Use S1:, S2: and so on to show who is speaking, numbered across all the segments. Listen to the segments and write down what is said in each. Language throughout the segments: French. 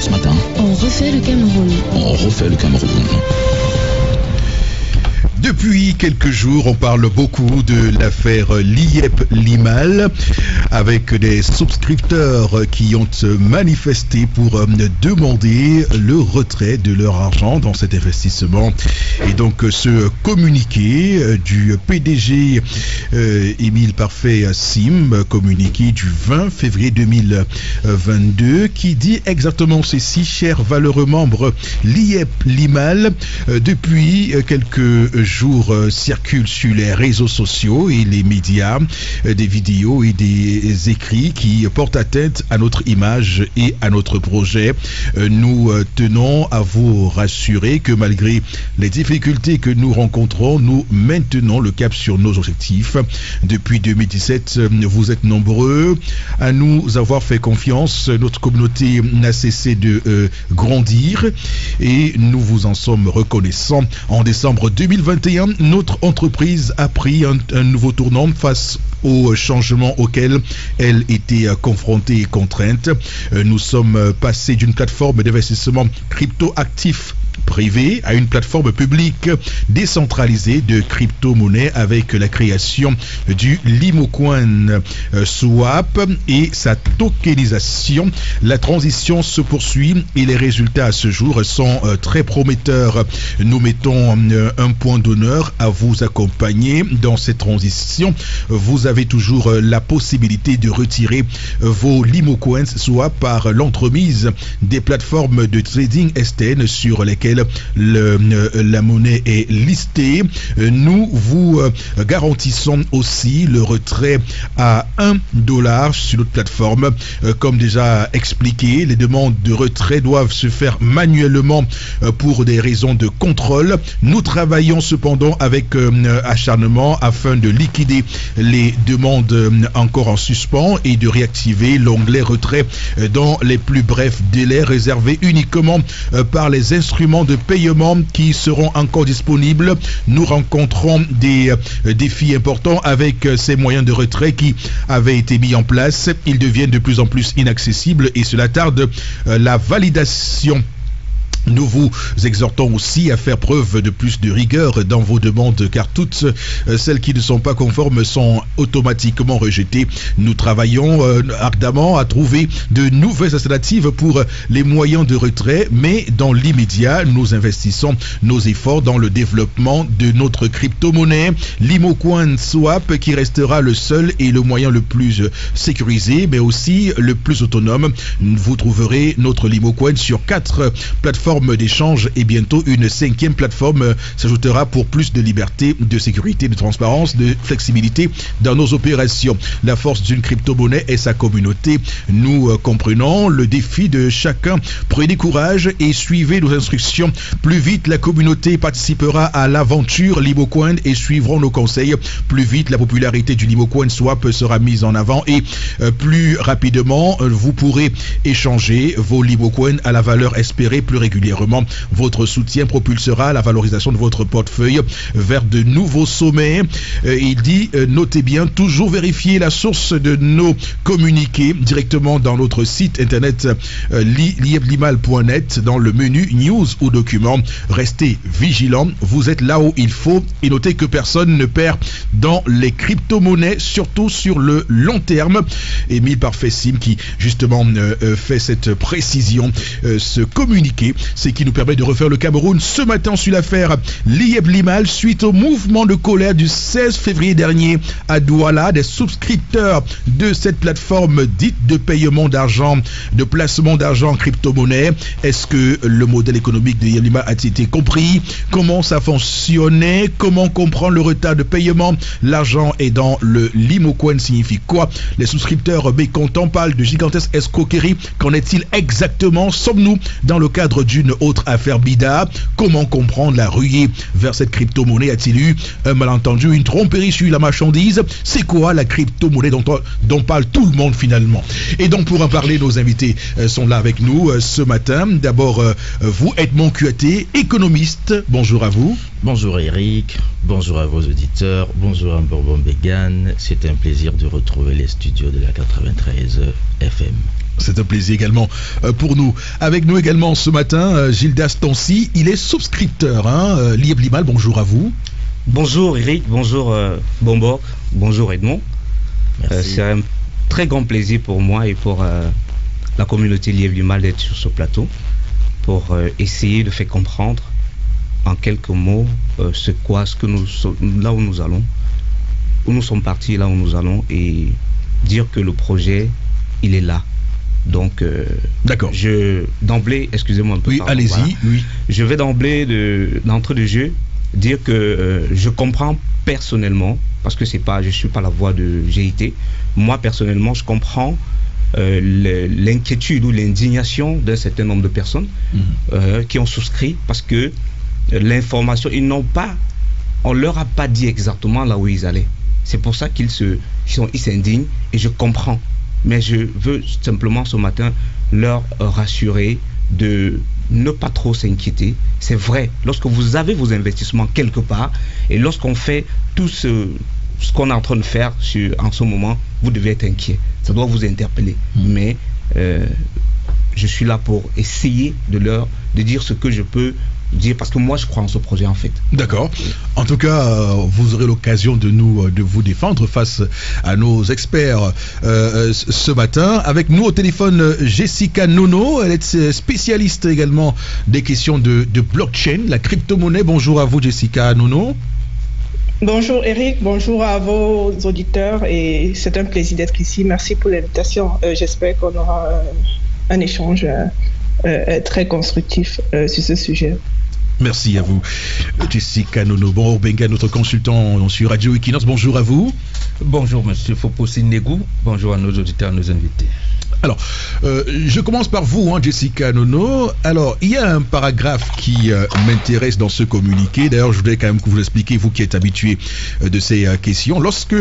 S1: ce matin?
S2: On refait le Cameroun.
S1: On refait le Cameroun.
S3: Depuis quelques jours, on parle beaucoup de l'affaire Liep-Limal avec des souscripteurs qui ont manifesté pour demander le retrait de leur argent dans cet investissement. Et donc ce communiqué du PDG Émile Parfait Sim, communiqué du 20 février 2022, qui dit exactement ceci: chers valeureux membres Liep-Limal, depuis quelques jours circulent sur les réseaux sociaux et les médias des vidéos et des écrits qui portent atteinte à notre image et à notre projet. Nous tenons à vous rassurer que malgré les difficultés que nous rencontrons, nous maintenons le cap sur nos objectifs. Depuis 2017, vous êtes nombreux à nous avoir fait confiance. Notre communauté n'a cessé de grandir et nous vous en sommes reconnaissants. En décembre 2021, notre entreprise a pris un nouveau tournant face aux changements auxquels elle était confrontée et contrainte. Nous sommes passés d'une plateforme d'investissement crypto-actif privé à une plateforme publique décentralisée de crypto-monnaies avec la création du Limocoin Swap et sa tokenisation. La transition se poursuit et les résultats à ce jour sont très prometteurs. Nous mettons un point d'honneur à vous accompagner dans cette transition. Vous avez toujours la possibilité de retirer vos Limocoins Swap par l'entremise des plateformes de trading externes sur lesquelles la monnaie est listée. Nous vous garantissons aussi le retrait à $1 sur notre plateforme. Comme déjà expliqué, les demandes de retrait doivent se faire manuellement pour des raisons de contrôle. Nous travaillons cependant avec acharnement afin de liquider les demandes encore en suspens et de réactiver l'onglet retrait dans les plus brefs délais réservés uniquement par les instruments de paiement qui seront encore disponibles. Nous rencontrons des défis importants avec ces moyens de retrait qui avaient été mis en place. Ils deviennent de plus en plus inaccessibles et cela tarde la validation. Nous vous exhortons aussi à faire preuve de plus de rigueur dans vos demandes car toutes celles qui ne sont pas conformes sont automatiquement rejetées. Nous travaillons ardemment à trouver de nouvelles alternatives pour les moyens de retrait, mais dans l'immédiat, nous investissons nos efforts dans le développement de notre crypto-monnaie Limocoin Swap qui restera le seul et le moyen le plus sécurisé, mais aussi le plus autonome. Vous trouverez notre Limocoin sur 4 plateformes d'échange et bientôt une 5e plateforme s'ajoutera pour plus de liberté, de sécurité, de transparence, de flexibilité dans nos opérations. La force d'une crypto-monnaie est sa communauté. Nous comprenons le défi de chacun. Prenez courage et suivez nos instructions. Plus vite la communauté participera à l'aventure Limocoin et suivront nos conseils. Plus vite la popularité du Limocoin Swap sera mise en avant et plus rapidement vous pourrez échanger vos Limocoins à la valeur espérée plus régulièrement. Votre soutien propulsera la valorisation de votre portefeuille vers de nouveaux sommets. Il dit, notez bien, toujours vérifier la source de nos communiqués directement dans notre site internet lieplimal.net dans le menu news ou documents. Restez vigilants, vous êtes là où il faut et notez que personne ne perd dans les crypto-monnaies, surtout sur le long terme. Émile Parfait Sim qui justement fait cette précision, ce communiqué, c'est qui nous permet de refaire le Cameroun ce matin sur l'affaire Liep-Limal suite au mouvement de colère du 16 février dernier à Douala. Des souscripteurs de cette plateforme dite de paiement d'argent, de placement d'argent en crypto-monnaie. Est-ce que le modèle économique de Liep-Limal a été compris? Comment ça fonctionnait? Comment comprendre le retard de paiement? L'argent est dans le Limocoin signifie quoi? Les souscripteurs mécontents parlent de gigantesques escroqueries. Qu'en est-il exactement? Sommes-nous dans le cadre d'une autre affaire bida? Comment comprendre la ruée vers cette crypto-monnaie? A-t-il eu un malentendu, une tromperie sur la marchandise? C'est quoi la crypto-monnaie dont parle tout le monde finalement? Et donc pour en parler, nos invités sont là avec nous ce matin. D'abord, vous, Edmond Kuaté, économiste. Bonjour à vous.
S4: Bonjour Eric,
S1: bonjour à vos auditeurs, bonjour à Bourbon Bégane. C'est un plaisir de retrouver les studios de la 93 FM.
S3: C'est un plaisir également pour nous. Avec nous également ce matin, Gildas Tonsi, il est souscripteur. Lieb Limal, bonjour à vous.
S2: Bonjour Eric, bonjour Bombo, bonjour Edmond. C'est un très grand plaisir pour moi et pour la communauté Lieb Limal d'être sur ce plateau pour essayer de faire comprendre en quelques mots là où nous allons, où nous sommes partis, là où nous allons, et dire que le projet, il est là. Donc,
S3: d'accord.
S2: D'emblée, excusez-moi un peu.
S3: Oui, allez-y. Voilà. Oui.
S2: Je vais d'emblée d'entrée de jeu dire que je comprends personnellement, parce que je suis pas la voix de GIT. Moi personnellement, je comprends l'inquiétude ou l'indignation d'un certain nombre de personnes qui ont souscrit, parce que l'information, on leur a pas dit exactement là où ils allaient. C'est pour ça qu'ils s'indignent, et je comprends. Mais je veux simplement ce matin leur rassurer de ne pas trop s'inquiéter. C'est vrai, lorsque vous avez vos investissements quelque part, et lorsqu'on fait tout ce qu'on est en train de faire en ce moment, vous devez être inquiet. Ça doit vous interpeller. Mais je suis là pour essayer de dire ce que je peux dire, parce que moi je crois en ce projet en fait.
S3: D'accord. En tout cas, vous aurez l'occasion de vous défendre face à nos experts ce matin. Avec nous au téléphone, Jessica Nono, elle est spécialiste également des questions de blockchain, la crypto-monnaie. Bonjour à vous Jessica Nono.
S4: Bonjour Eric, bonjour à vos auditeurs, et c'est un plaisir d'être ici. Merci pour l'invitation. J'espère qu'on aura un échange très constructif sur ce sujet.
S3: Merci à vous, Jessica Nono. Bon, Benga, notre consultant sur Radio Equinox, bonjour à vous.
S5: Bonjour, monsieur Fopossi Negou. Bonjour à nos auditeurs, nos invités.
S3: Alors, je commence par vous, Jessica Nono. Alors, il y a un paragraphe qui m'intéresse dans ce communiqué. D'ailleurs, je voudrais quand même que vous l'expliquiez, vous qui êtes habitué de ces questions. Lorsque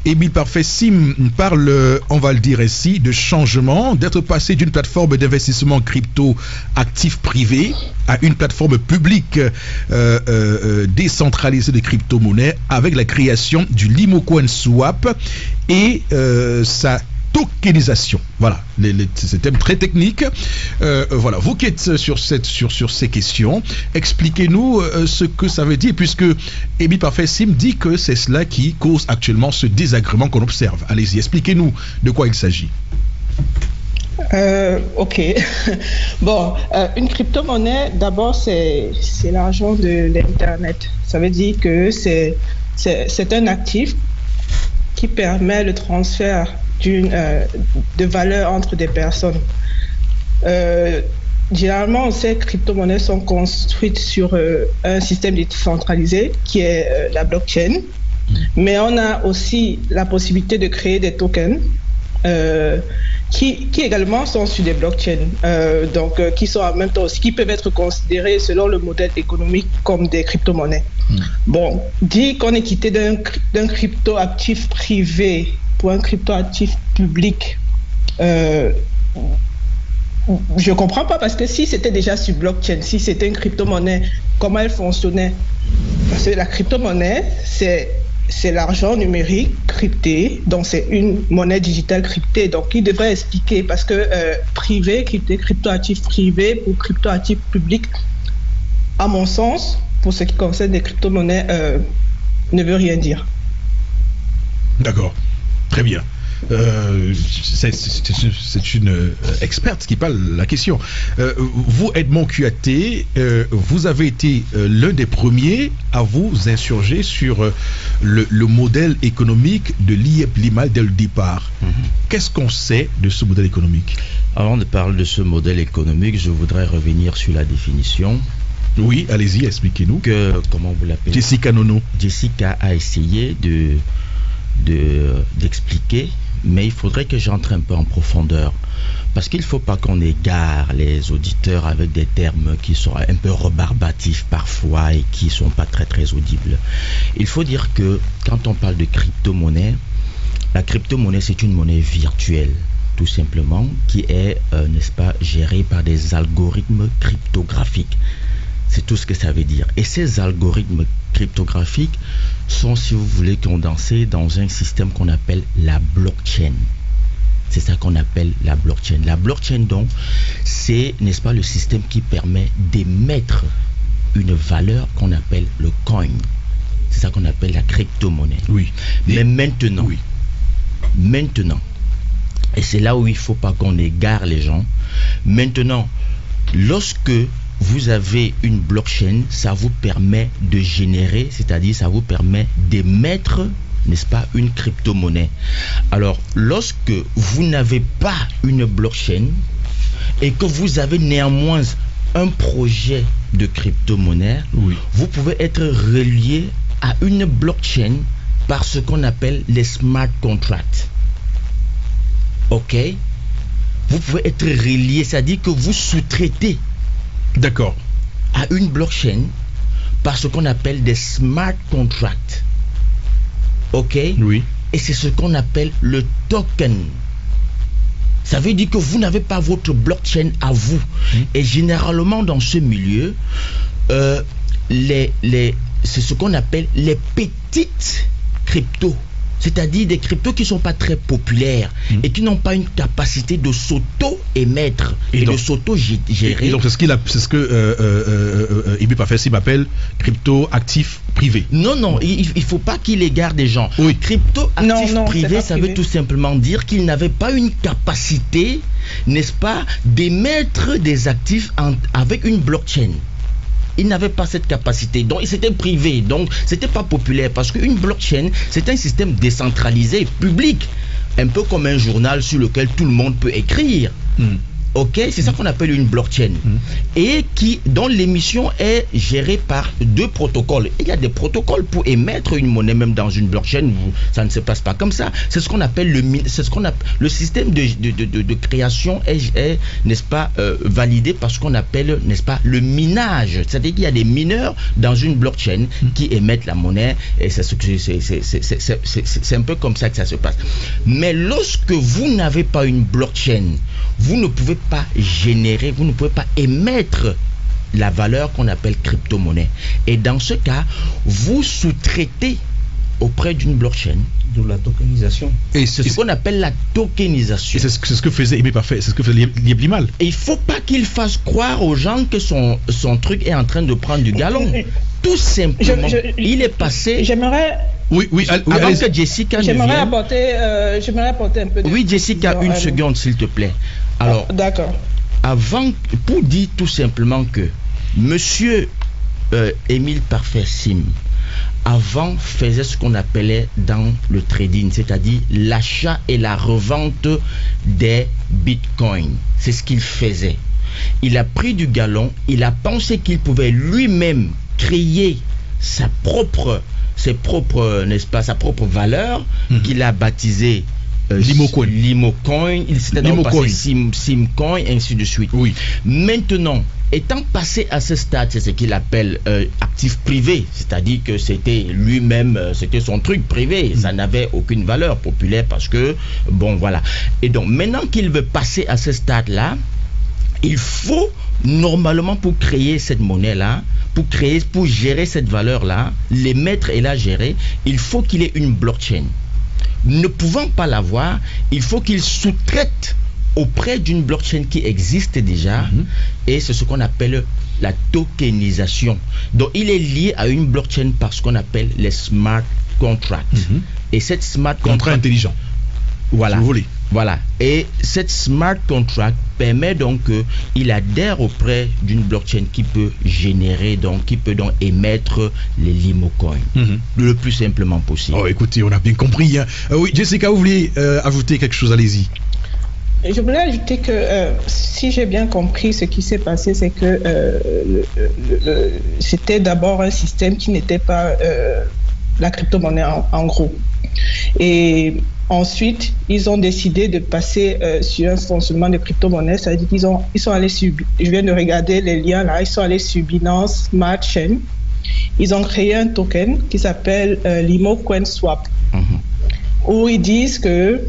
S3: Émile Parfait Sim parle, on va le dire ainsi, de changement, d'être passé d'une plateforme d'investissement crypto actifs privés à une plateforme publique décentralisée de crypto-monnaies avec la création du Limocoin Swap et sa tokenisation. Voilà, c'est un thème très technique. Voilà, vous qui êtes sur ces questions, expliquez-nous ce que ça veut dire, puisque Émile Parfait Sim dit que c'est cela qui cause actuellement ce désagrément qu'on observe. Allez-y, expliquez-nous de quoi il s'agit.
S4: Ok. Bon, une crypto-monnaie, d'abord, c'est l'argent de l'Internet. Ça veut dire que c'est un actif qui permet le transfert de valeur entre des personnes. Généralement, ces crypto-monnaies sont construites sur un système décentralisé qui est la blockchain, mais on a aussi la possibilité de créer des tokens qui également sont sur des blockchains, qui sont en même temps aussi, qui peuvent être considérés selon le modèle économique comme des crypto-monnaies. Bon, dire qu'on est quitté d'un crypto-actif privé pour un crypto-actif public, je comprends pas, parce que si c'était déjà sur blockchain, si c'était une crypto-monnaie, comment elle fonctionnait? Parce que la crypto-monnaie, c'est l'argent numérique crypté, donc c'est une monnaie digitale cryptée. Donc il devrait expliquer, parce que privé, crypto-actif privé pour crypto-actif public, à mon sens, pour ce qui concerne les crypto-monnaies, ne veut rien dire.
S3: D'accord, très bien. C'est une experte qui parle la question. Vous, Edmond QAT, vous avez été l'un des premiers à vous insurger sur le modèle économique de Lieb Limal dès le départ. Qu'est-ce qu'on sait de ce modèle économique?
S1: Avant de parler de ce modèle économique, je voudrais revenir sur la définition.
S3: Oui, allez-y, expliquez-nous.
S1: Comment vous l'appelez?
S3: Jessica Nono.
S1: Jessica a essayé d'expliquer, mais il faudrait que j'entre un peu en profondeur, parce qu'il ne faut pas qu'on égare les auditeurs avec des termes qui sont un peu rebarbatifs parfois et qui ne sont pas très très audibles. Il faut dire que quand on parle de crypto-monnaie, la crypto-monnaie, c'est une monnaie virtuelle, tout simplement, qui est, n'est-ce pas, gérée par des algorithmes cryptographiques. C'est tout ce que ça veut dire. Et ces algorithmes cryptographiques sont, si vous voulez, condensés dans un système qu'on appelle la blockchain. C'est ça qu'on appelle la blockchain. La blockchain, donc, c'est, n'est-ce pas, le système qui permet d'émettre une valeur qu'on appelle le coin. C'est ça qu'on appelle la crypto-monnaie.
S3: Oui.
S1: Mais maintenant,
S3: oui.
S1: Maintenant, et c'est là où il ne faut pas qu'on égare les gens, maintenant, lorsque vous avez une blockchain, ça vous permet de générer, c'est-à-dire ça vous permet d'émettre, n'est-ce pas, une crypto-monnaie. Alors, lorsque vous n'avez pas une blockchain et que vous avez néanmoins un projet de crypto-monnaie,
S3: Oui.
S1: vous pouvez être relié à une blockchain par ce qu'on appelle les smart contracts. Ok? Vous pouvez être relié, c'est-à-dire que vous sous-traitez
S3: D'accord.
S1: à une blockchain par ce qu'on appelle des smart contracts. Ok?
S3: Oui.
S1: Et c'est ce qu'on appelle le token. Ça veut dire que vous n'avez pas votre blockchain à vous. Et généralement dans ce milieu, c'est ce qu'on appelle les petites cryptos. C'est-à-dire des cryptos qui ne sont pas très populaires et qui n'ont pas une capacité de s'auto-émettre et
S3: donc-
S1: de s'auto-gérer.
S3: Et donc c'est ce que Ibi Parfait m'appelle crypto actif privé.
S1: Non, il ne faut pas qu'il égare des gens.
S3: Oui.
S1: Crypto actif
S4: Non, c'est
S1: privé,
S4: pas
S1: ça
S4: privé.
S1: veut tout simplement dire qu'il n'avait pas une capacité, n'est-ce pas, d'émettre des actifs avec une blockchain. Il n'avait pas cette capacité, donc c'était privé, donc c'était pas populaire parce qu'une blockchain, c'est un système décentralisé, public, un peu comme un journal sur lequel tout le monde peut écrire. Ok, c'est ça qu'on appelle une blockchain et dont l'émission est gérée par deux protocoles. Il y a des protocoles pour émettre une monnaie même dans une blockchain. Ça ne se passe pas comme ça. C'est ce qu'on appelle le système de création est n'est-ce pas validé par ce qu'on appelle, n'est-ce pas, le minage. C'est-à-dire qu'il y a des mineurs dans une blockchain qui émettent la monnaie et c'est un peu comme ça que ça se passe. Mais lorsque vous n'avez pas une blockchain, vous ne pouvez pas générer, vous ne pouvez pas émettre la valeur qu'on appelle crypto-monnaie. Et dans ce cas, vous sous-traitez auprès d'une blockchain.
S2: De la tokenisation.
S3: Et
S1: C'est ce qu'on appelle la tokenisation.
S3: c'est ce que faisait Ibi Parfait, c'est ce que faisait Lieb Limal.
S1: Et il ne faut pas qu'il fasse croire aux gens que son truc est en train de prendre du galon. Tout simplement, il est passé...
S4: J'aimerais
S3: Oui,
S1: Avant
S3: allez-y.
S1: que Jessica ne
S4: j'aimerais
S1: vienne...
S4: apporter un peu de...
S1: Oui, Jessica, une
S4: précision.
S1: seconde, s'il te plaît. Alors,
S4: D'accord.
S1: avant, pour dire tout simplement que Monsieur Émile Parfait Sim, avant, faisait ce qu'on appelait dans le trading, c'est-à-dire l'achat et la revente des bitcoins. C'est ce qu'il faisait. Il a pris du galon, il a pensé qu'il pouvait lui-même créer sa propre valeur qu'il a baptisée
S3: Limocoin.
S1: Limocoin, il s'était donc
S3: Limocoin.
S1: passé Simcoin, ainsi de suite.
S3: Oui.
S1: Maintenant, étant passé à ce stade, c'est ce qu'il appelle actif privé, c'est-à-dire que c'était lui-même, c'était son truc privé, ça n'avait aucune valeur populaire parce que, bon voilà. Et donc, maintenant qu'il veut passer à ce stade-là, il faut normalement pour créer cette monnaie-là, pour gérer cette valeur-là, l'émettre et la gérer, il faut qu'il ait une blockchain. Ne pouvant pas l'avoir, il faut qu'il sous-traite auprès d'une blockchain qui existe déjà, et c'est ce qu'on appelle la tokenisation. Donc il est lié à une blockchain par ce qu'on appelle les smart contracts. Et cette smart
S3: Contrat
S1: contract,
S3: intelligent.
S1: voilà,
S3: Si vous voulez.
S1: voilà. Et cette smart contract permet donc qu'il adhère auprès d'une blockchain qui peut générer, donc qui peut donc émettre les limocoins le plus simplement possible.
S3: Oh, écoutez, on a bien compris. Hein. Oui, Jessica, vous voulez ajouter quelque chose? Allez-y.
S4: Je voulais ajouter que si j'ai bien compris, ce qui s'est passé, c'est que c'était d'abord un système qui n'était pas la crypto-monnaie en gros. Et ensuite, ils ont décidé de passer sur un fonctionnement de crypto-monnaie. C'est-à-dire qu'ils sont allés sur, je viens de regarder les liens là, ils sont allés sur Binance Smart Chain. Ils ont créé un token qui s'appelle Limocoin Swap, où ils disent que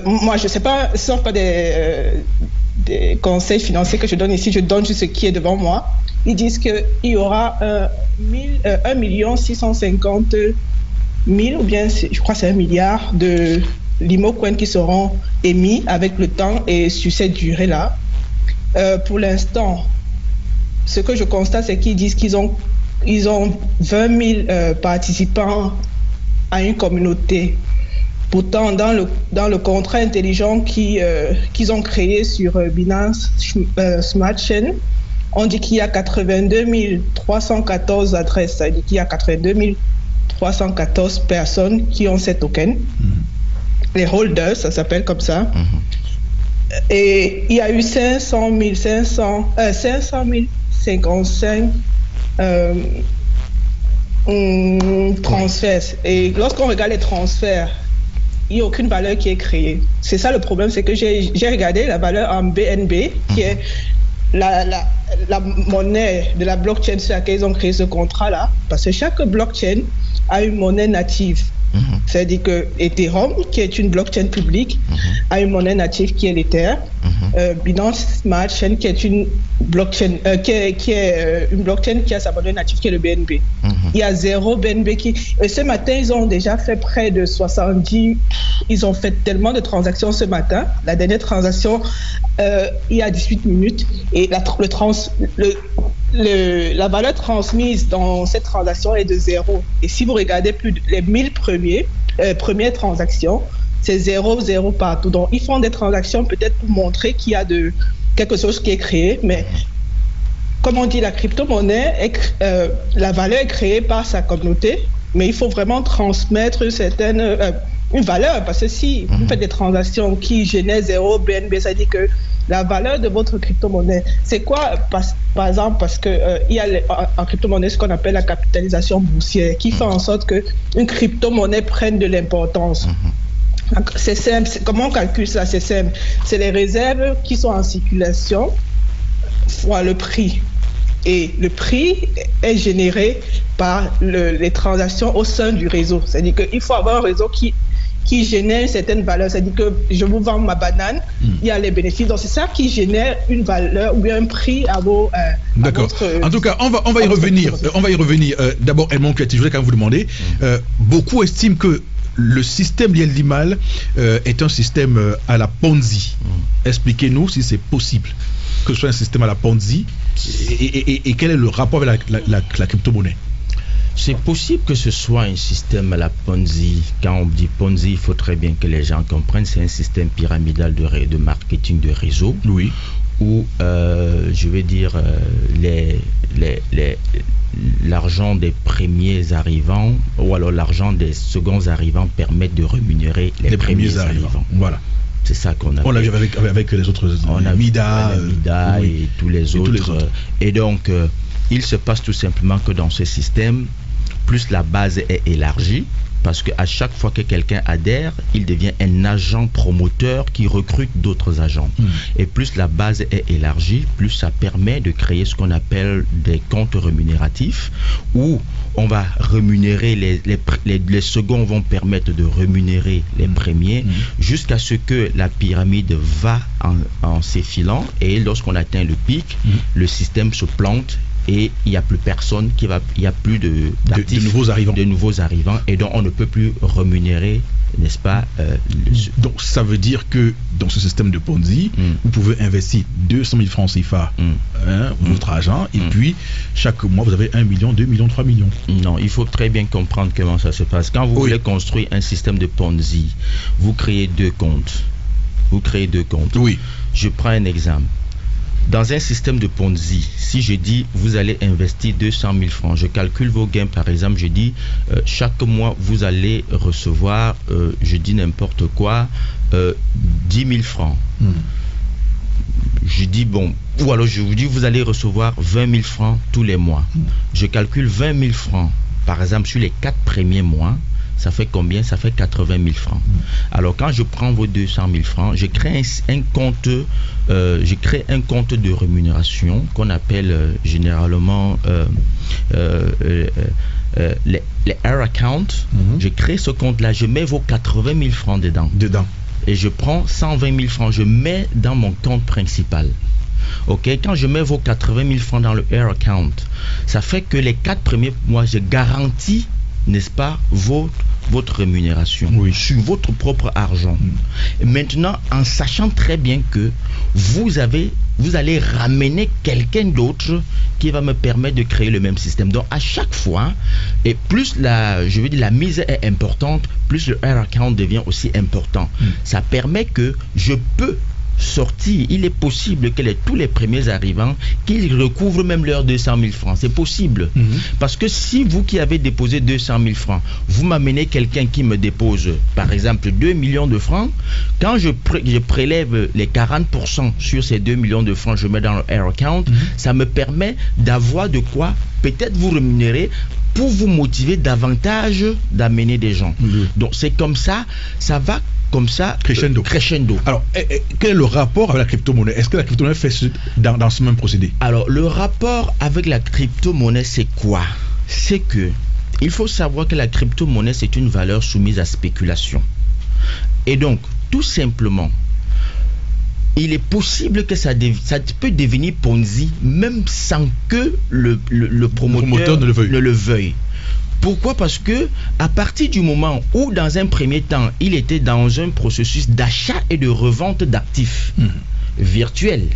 S4: moi, je ne sais pas, ce ne sont pas des conseils financiers que je donne ici, je donne juste ce qui est devant moi. ils disent qu'il y aura 1 650 000, ou bien je crois que c'est 1 milliard de Limo Coins qui seront émis avec le temps et sur cette durée-là. Pour l'instant, ce que je constate, c'est qu'ils disent qu'ils ont 20 000 participants à une communauté. Pourtant, dans le contrat intelligent qu'ils ont créé sur Binance Smart Chain, on dit qu'il y a 82 314 adresses. Ça veut dire qu'il y a 82 314 personnes qui ont ces tokens. Les holders, ça s'appelle comme ça. Et il y a eu 500 055 transferts. Et lorsqu'on regarde les transferts, il n'y a aucune valeur qui est créée. C'est ça le problème, c'est que j'ai regardé la valeur en BNB, qui est la monnaie de la blockchain sur laquelle ils ont créé ce contrat-là, parce que chaque blockchain a une monnaie native. C'est-à-dire que Ethereum, qui est une blockchain publique, a une monnaie native qui est l'Ether. Binance Smart Chain, qui est une blockchain une blockchain qui a sa monnaie native qui est le BNB. Il y a 0 BNB qui... Et ce matin, ils ont déjà fait près de 70... Ils ont fait tellement de transactions ce matin. La dernière transaction, il y a 18 minutes. Et la valeur transmise dans cette transaction est de 0. Et si vous regardez les 1000 premières transactions, c'est 0 partout. Donc, ils font des transactions peut-être pour montrer qu'il y a quelque chose qui est créé, mais comme on dit, la crypto-monnaie, la valeur est créée par sa communauté, mais il faut vraiment transmettre une valeur, parce que si vous faites des transactions qui génèrent 0 BNB, ça dit que la valeur de votre crypto-monnaie, c'est quoi? Par exemple, parce que il y a en crypto-monnaie ce qu'on appelle la capitalisation boursière, qui fait en sorte qu'une crypto-monnaie prenne de l'importance. C'est simple. Comment on calcule ça? C'est simple. C'est les réserves qui sont en circulation fois le prix. Et le prix est généré par les transactions au sein du réseau. C'est-à-dire qu'il faut avoir un réseau qui génère une certaine valeur. C'est-à-dire que je vous vends ma banane, il y a les bénéfices. Donc c'est ça qui génère une valeur ou bien un prix à vos...
S3: D'accord. En tout cas, on va y revenir. On va y revenir. D'abord, Edmond Cléty, je voulais quand même vous demander. Beaucoup estiment que le système Limal est un système à la Ponzi. Expliquez-nous si c'est possible que ce soit un système à la Ponzi et quel est le rapport avec la crypto-monnaie.
S1: C'est possible que ce soit un système à la Ponzi. Quand on dit Ponzi, il faut très bien que les gens comprennent, c'est un système pyramidal de marketing de réseau.
S3: Oui.
S1: Où, je vais dire, l'argent des premiers arrivants ou alors l'argent des seconds arrivants permettent de rémunérer les premiers arrivants.
S3: Voilà.
S1: C'est ça qu'on a.
S3: On l'a vu avec les autres.
S1: On a
S3: Mida,
S1: oui, et tous les autres. Et donc, il se passe tout simplement que dans ce système, plus la base est élargie, parce qu'à chaque fois que quelqu'un adhère, il devient un agent promoteur qui recrute d'autres agents. Et plus la base est élargie, plus ça permet de créer ce qu'on appelle des comptes rémunératifs, où on va rémunérer les seconds vont permettre de rémunérer les premiers, jusqu'à ce que la pyramide va en s'effilant, et lorsqu'on atteint le pic, le système se plante. Et il n'y a plus personne il n'y a plus de nouveaux arrivants, et donc on ne peut plus rémunérer, n'est-ce pas?
S3: Donc ça veut dire que dans ce système de Ponzi, vous pouvez investir 200 000 francs CFA, votre argent, et puis chaque mois vous avez 1 million, 2 millions, 3 millions.
S1: Non, il faut très bien comprendre comment ça se passe. Quand vous voulez construire un système de Ponzi, vous créez deux comptes. Oui. Je prends un exemple. Dans un système de Ponzi, si je dis vous allez investir 200 000 francs, je calcule vos gains, par exemple, je dis chaque mois vous allez recevoir, je dis n'importe quoi, 10 000 francs. Je dis bon, ou alors je vous dis vous allez recevoir 20 000 francs tous les mois. Je calcule 20 000 francs, par exemple, sur les 4 premiers mois. Ça fait combien? Ça fait 80 000 francs. Alors quand je prends vos 200 000 francs, je crée un compte de rémunération qu'on appelle généralement les air accounts. Je crée ce compte-là, je mets vos 80 000 francs dedans. Et je prends 120 000 francs, je mets dans mon compte principal. Ok, quand je mets vos 80 000 francs dans le Air Account, ça fait que les 4 premiers mois, je garantis, n'est-ce pas, votre rémunération sur votre propre argent. Maintenant, en sachant très bien que vous allez ramener quelqu'un d'autre qui va me permettre de créer le même système. Donc à chaque fois, et plus la mise est importante, plus le Air Account devient aussi important. Ça permet que je peux sortir, il est possible que tous les premiers arrivants, qu'ils recouvrent même leurs 200 000 francs. C'est possible. Parce que si vous qui avez déposé 200 000 francs, vous m'amenez quelqu'un qui me dépose, par exemple, 2 millions de francs, quand je prélève les 40% sur ces 2 millions de francs, je mets dans le Air Account, ça me permet d'avoir de quoi peut-être vous rémunérer pour vous motiver davantage d'amener des gens. Donc c'est comme ça, ça va comme ça, crescendo.
S3: Alors, quel est le rapport avec la crypto-monnaie? Est-ce que la crypto-monnaie fait dans ce même procédé?
S1: Alors, le rapport avec la crypto-monnaie, c'est quoi? C'est que il faut savoir que la crypto-monnaie, c'est une valeur soumise à spéculation. Et donc, tout simplement, il est possible que ça peut devenir Ponzi, même sans que le promoteur ne le veuille. Pourquoi? Parce que à partir du moment où, dans un premier temps, il était dans un processus d'achat et de revente d'actifs virtuels,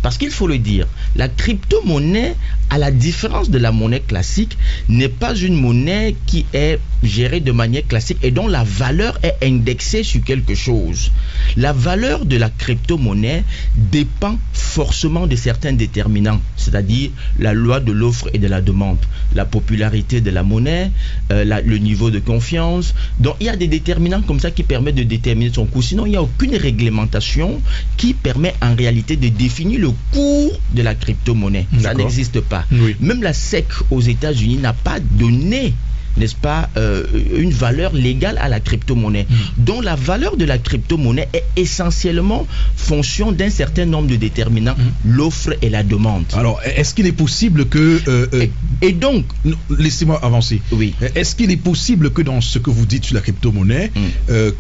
S1: parce qu'il faut le dire, la crypto-monnaie, à la différence de la monnaie classique, n'est pas une monnaie qui est gérée de manière classique et dont la valeur est indexée sur quelque chose. La valeur de la crypto-monnaie dépend forcément de certains déterminants, c'est-à-dire la loi de l'offre et de la demande, la popularité de la monnaie, le niveau de confiance. Donc il y a des déterminants comme ça qui permettent de déterminer son cours. Sinon, il n'y a aucune réglementation qui permet en réalité de définir le cours de la crypto-monnaie. Ça n'existe pas. Même la SEC aux États-Unis n'a pas donné, n'est-ce pas, une valeur légale à la crypto-monnaie. Donc la valeur de la crypto-monnaie est essentiellement fonction d'un certain nombre de déterminants, l'offre et la demande.
S3: Alors, est-ce qu'il est possible que...
S1: et donc...
S3: Laissez-moi avancer.
S1: Oui.
S3: Est-ce qu'il est possible que dans ce que vous dites sur la crypto-monnaie,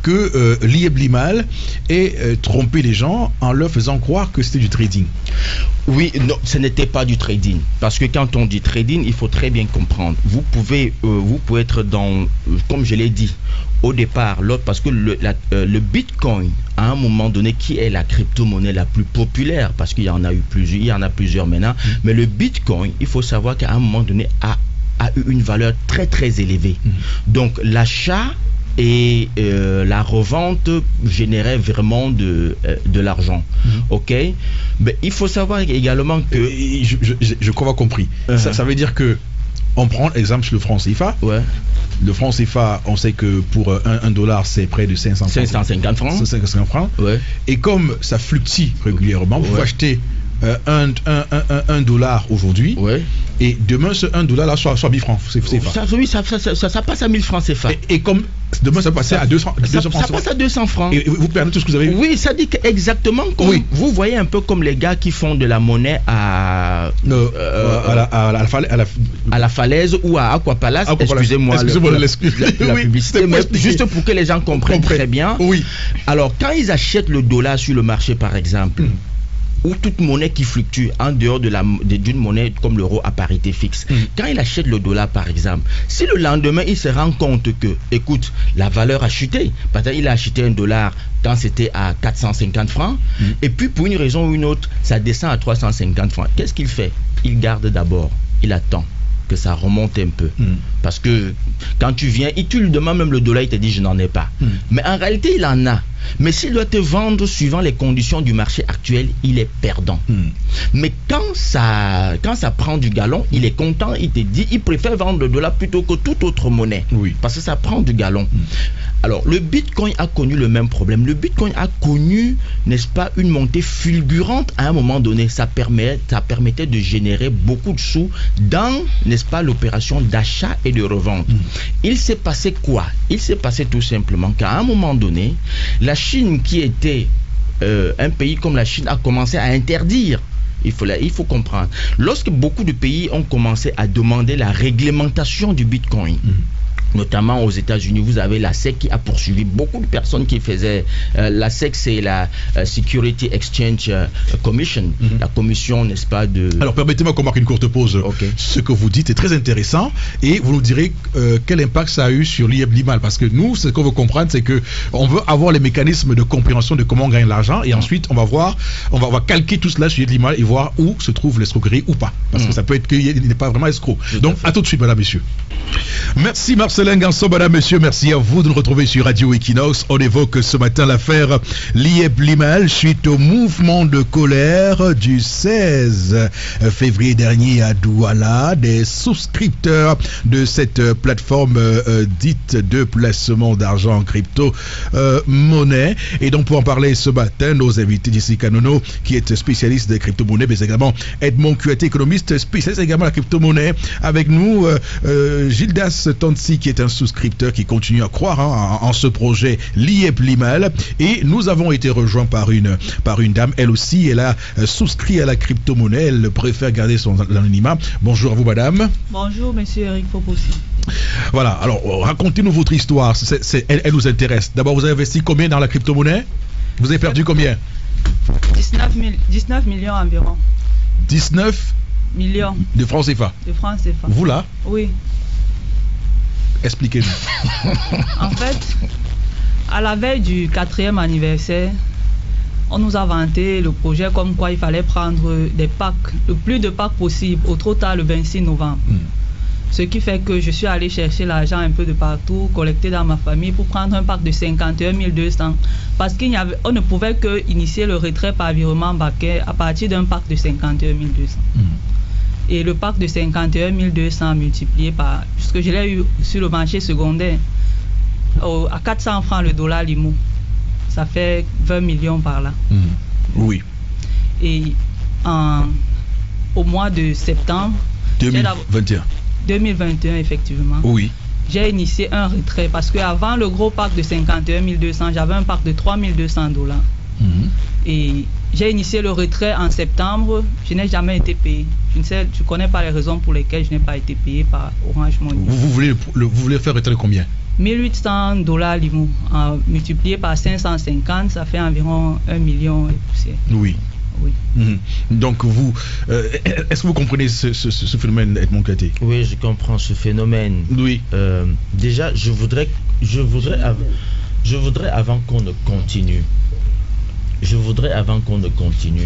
S3: que l'IEB Limal ait trompé les gens en leur faisant croire que c'était du trading?
S1: Oui, non, ce n'était pas du trading. Parce que quand on dit trading, il faut très bien comprendre. Vous pouvez être dans, comme je l'ai dit, au départ, parce que le Bitcoin, à un moment donné, qui est la crypto-monnaie la plus populaire, parce qu'il y en a eu plusieurs, il y en a plusieurs maintenant, mais le Bitcoin, il faut savoir qu'à un moment donné, a eu une valeur très très élevée. Donc l'achat et la revente générait vraiment de l'argent. Ok, mais il faut savoir également que
S3: je crois avoir compris. Ça veut dire que on prend l'exemple sur le franc CFA. Le franc CFA, on sait que pour $1 c'est près de
S1: 550 francs.
S3: 550 francs. Et comme ça fluctue régulièrement, vous achetez $1 aujourd'hui, et demain ce $1 là soit 1000 francs CFA.
S1: Oui, ça passe à 1000 francs CFA.
S3: Et comme demain ça passe à 200 francs.
S1: Ça passe à 200 francs.
S3: Et vous perdez tout ce que vous avez.
S1: Oui, ça dit exactement comme vous voyez un peu comme les gars qui font de la monnaie à la falaise ou à Aquapalace. Excusez-moi la publicité, mais juste pour que les gens comprennent très bien. Alors quand ils achètent le dollar sur le marché par exemple, ou toute monnaie qui fluctue en dehors d'une monnaie comme l'euro à parité fixe. Quand il achète le dollar par exemple, si le lendemain il se rend compte que, écoute, la valeur a chuté, parce qu'il a acheté $1 quand c'était à 450 francs, et puis pour une raison ou une autre, ça descend à 350 francs. Qu'est-ce qu'il fait? Il garde d'abord, il attend que ça remonte un peu. Parce que quand tu viens, tu lui demandes même le $, il te dit je n'en ai pas. Mais en réalité, il en a. Mais s'il doit te vendre suivant les conditions du marché actuel, il est perdant. Mais quand ça prend du galon, il est content, il te dit, il préfère vendre le dollar plutôt que toute autre monnaie. Parce que ça prend du galon. Alors, le Bitcoin a connu le même problème. Le Bitcoin a connu, n'est-ce pas, une montée fulgurante à un moment donné. Ça permettait de générer beaucoup de sous dans, n'est-ce pas, l'opération d'achat et de revente. Il s'est passé quoi? Il s'est passé tout simplement qu'à un moment donné, la Chine, qui était un pays comme la Chine, a commencé à interdire. Il faut comprendre. Lorsque beaucoup de pays ont commencé à demander la réglementation du Bitcoin, Notamment aux États-Unis, vous avez la SEC qui a poursuivi beaucoup de personnes qui faisaient. La SEC, c'est la Security Exchange Commission, la commission, n'est-ce pas, de.
S3: Alors permettez-moi qu'on marque une courte pause.
S1: Okay.
S3: Ce que vous dites est très intéressant et vous nous direz quel impact ça a eu sur l'IEP-Limal. Parce que nous, ce qu'on veut comprendre, c'est que on veut avoir les mécanismes de compréhension de comment on gagne l'argent et ensuite on va calquer tout cela sur l'IEP-Limal et voir où se trouve l'escroquerie ou pas. Parce que ça peut être qu'il n'est pas vraiment escroc. Donc à tout de suite, madame, messieurs. Merci Marcelin Ganson, madame, monsieur, merci à vous de nous retrouver sur Radio Equinox. On évoque ce matin l'affaire l'IEP-Limal suite au mouvement de colère du 16 février dernier à Douala. Des souscripteurs de cette plateforme dite de placement d'argent en crypto-monnaie. Et donc pour en parler ce matin, nos invités d'ici Kanono, qui est spécialiste des crypto-monnaies, mais également Edmond Kuaté, économiste spécialiste également de la crypto-monnaie. Avec nous, Gildas Tansi, qui est un souscripteur qui continue à croire en ce projet l'IEP-Limal. Et nous avons été rejoints par une dame, elle aussi, elle a souscrit à la crypto-monnaie, elle préfère garder son anonymat. Bonjour à vous, madame.
S6: Bonjour, monsieur Eric Fopossi.
S3: Voilà, alors racontez-nous votre histoire, elle nous intéresse. D'abord, vous avez investi combien dans la crypto-monnaie? Vous avez perdu combien?
S6: 19 millions environ.
S3: 19
S6: millions
S3: de francs CFA.
S6: De francs CFA.
S3: Vous là?
S6: Oui.
S3: Expliquez-nous.
S6: En fait, à la veille du 4e anniversaire, on nous a vanté le projet comme quoi il fallait prendre des packs, le plus de packs possible, au trop tard le 26 novembre. Ce qui fait que je suis allé chercher l'argent un peu de partout, collecté dans ma famille pour prendre un pack de 51 200. Parce qu'on ne pouvait que initier le retrait par virement bancaire à partir d'un pack de 51 200. Et le pack de 51 200 multiplié par, puisque je l'ai eu sur le marché secondaire, à 400 francs le dollar Limo, ça fait 20 millions par là.
S3: Oui.
S6: Et au mois de septembre 2021, effectivement.
S3: Oui.
S6: J'ai initié un retrait parce qu'avant le gros pack de 51 200, j'avais un pack de 3 200 $. Et j'ai initié le retrait en septembre. Je n'ai jamais été payé. Je ne connais pas les raisons pour lesquelles je n'ai pas été payé par Orange Money.
S3: Vous voulez faire retrait combien?
S6: 1800 $ Limo, multiplié par 550, ça fait environ 1 million et poussière.
S3: Oui.
S6: Oui.
S3: Donc vous, est-ce que vous comprenez ce phénomène, Edmond Kuaté?
S1: Oui, je comprends ce phénomène.
S3: Oui.
S1: Déjà, je voudrais avant qu'on ne continue.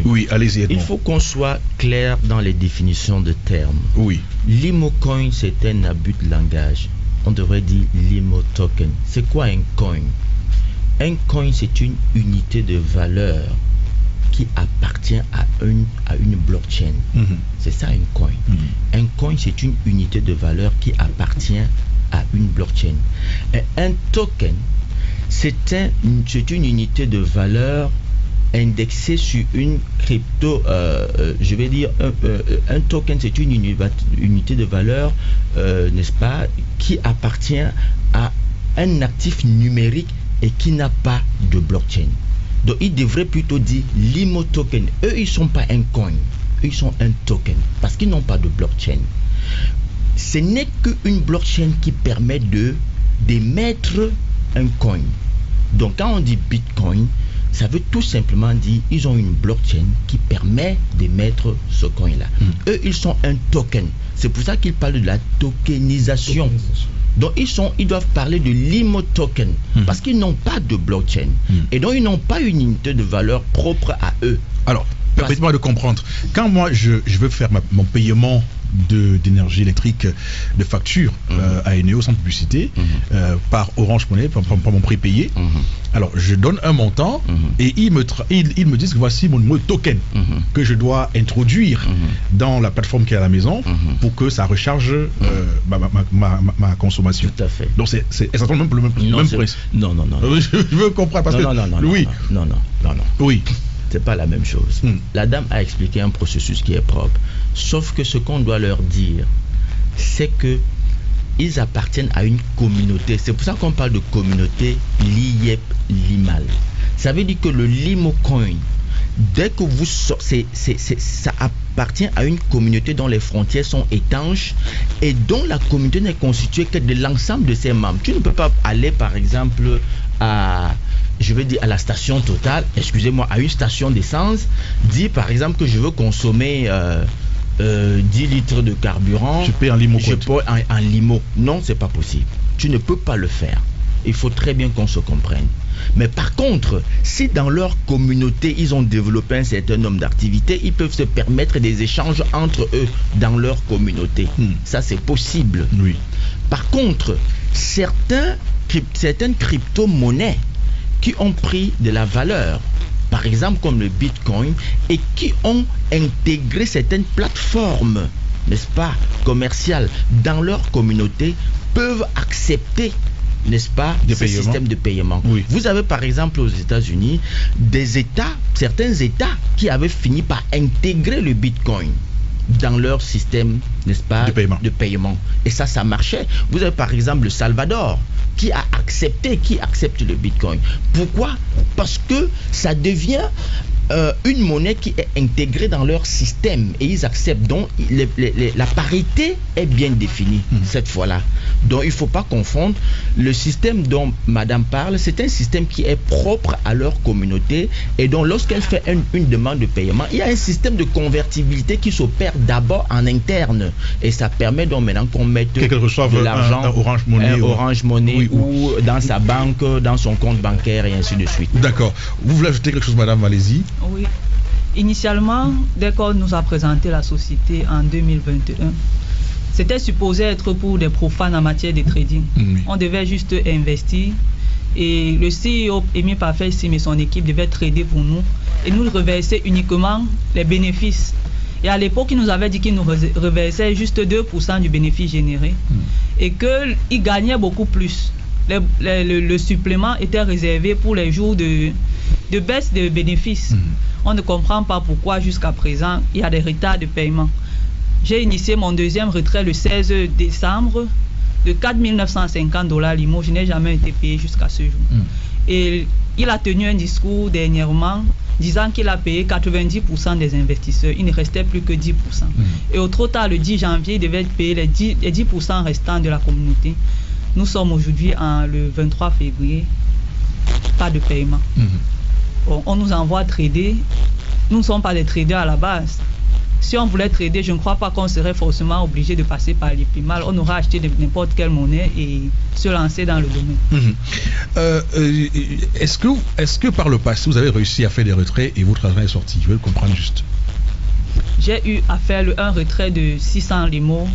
S3: Oui, allez-y, Edmond.
S1: Il faut qu'on soit clair dans les définitions de termes.
S3: Oui.
S1: L'imocoin, c'est un abus de langage. On devrait dire l'imo token. C'est quoi un coin? Un coin, c'est une unité de valeur qui appartient à une blockchain. C'est ça un coin. Un coin, c'est une unité de valeur qui appartient à une blockchain. Et un token, c'est une unité de valeur indexée sur une crypto, je vais dire, un token, c'est une unité de valeur, n'est-ce pas, qui appartient à un actif numérique et qui n'a pas de blockchain. Donc ils devraient plutôt dire l'IMO token. Eux, ils ne sont pas un coin, ils sont un token parce qu'ils n'ont pas de blockchain. Ce n'est qu'une blockchain qui permet d'émettre un coin. Donc quand on dit Bitcoin, ça veut tout simplement dire ils ont une blockchain qui permet d'émettre ce coin-là. Eux, ils sont un token. C'est pour ça qu'ils parlent de la tokenisation. Donc ils doivent parler de l'IMO token parce qu'ils n'ont pas de blockchain et donc ils n'ont pas une unité de valeur propre à eux.
S3: Alors, permettez-moi de comprendre. Quand moi je veux faire mon paiement d'énergie électrique de facture à Eneo sans publicité par Orange Money, par mon prépayé, alors je donne un montant et ils me disent que voici mon token que je dois introduire dans la plateforme qui est à la maison pour que ça recharge ma consommation.
S1: Tout à fait.
S3: Donc c'est exactement le même prix.
S1: Non.
S3: Je veux comprendre parce que
S1: non.
S3: Oui.
S1: C'est pas la même chose. La dame a expliqué un processus qui est propre. Sauf que ce qu'on doit leur dire, c'est que ils appartiennent à une communauté. C'est pour ça qu'on parle de communauté l'IEP-Limal. Ça veut dire que le Limocoin, dès que vous sortez, ça appartient à une communauté dont les frontières sont étanches et dont la communauté n'est constituée que de l'ensemble de ses membres. Tu ne peux pas aller, par exemple, à la station Total, excusez-moi, à une station d'essence, dire par exemple que je veux consommer 10 litres de carburant.
S3: Je paie en limo.
S1: Je paie en limo. Non, c'est pas possible. Tu ne peux pas le faire. Il faut très bien qu'on se comprenne. Mais par contre, si dans leur communauté, ils ont développé un certain nombre d'activités, ils peuvent se permettre des échanges entre eux dans leur communauté. Ça, c'est possible.
S3: Oui.
S1: Par contre, certaines crypto-monnaies qui ont pris de la valeur, par exemple comme le Bitcoin, et qui ont intégré certaines plateformes, n'est-ce pas, commerciales dans leur communauté, peuvent accepter, n'est-ce pas, ce système de paiement.
S3: Oui.
S1: Vous avez par exemple aux États-Unis certains États qui avaient fini par intégrer le Bitcoin dans leur système, n'est-ce pas, de paiement. Et ça marchait. Vous avez par exemple le Salvador qui accepte le Bitcoin. Pourquoi? Parce que ça devient une monnaie qui est intégrée dans leur système et ils acceptent. Donc la parité est bien définie cette fois-là. Donc il ne faut pas confondre. Le système dont madame parle, c'est un système qui est propre à leur communauté et donc lorsqu'elle fait une demande de paiement, il y a un système de convertibilité qui s'opère d'abord en interne et ça permet donc maintenant qu'on mette de l'argent Orange Money, ou dans sa banque, dans son compte bancaire et ainsi de suite.
S3: D'accord. Vous voulez ajouter quelque chose, madame, allez-y.
S6: Oui. Initialement, dès qu'on nous a présenté la société en 2021, c'était supposé être pour des profanes en matière de trading. On devait juste investir et le CEO Émile Parfait-Sim et son équipe devaient trader pour nous et nous reverser uniquement les bénéfices. Et à l'époque, il nous avait dit qu'il nous reversait juste 2% du bénéfice généré et qu'il gagnait beaucoup plus. Le supplément était réservé pour les jours de baisse de bénéfices. On ne comprend pas pourquoi jusqu'à présent il y a des retards de paiement. J'ai initié mon deuxième retrait le 16 décembre de $4 950 limo. Je n'ai jamais été payé jusqu'à ce jour. Et il a tenu un discours dernièrement disant qu'il a payé 90% des investisseurs. Il ne restait plus que 10%. Et au trop tard, le 10 janvier, il devait payer les 10% restants de la communauté. Nous sommes aujourd'hui le 23 février. Pas de paiement. On nous envoie trader. Nous ne sommes pas des traders à la base. Si on voulait trader, je ne crois pas qu'on serait forcément obligé de passer par l'IPIMAL. On aurait acheté n'importe quelle monnaie et se lancer dans le domaine.
S3: Est-ce que par le passé, vous avez réussi à faire des retraits et votre argent est sorti? Je veux le comprendre juste.
S6: J'ai eu à faire un retrait de 600 limos,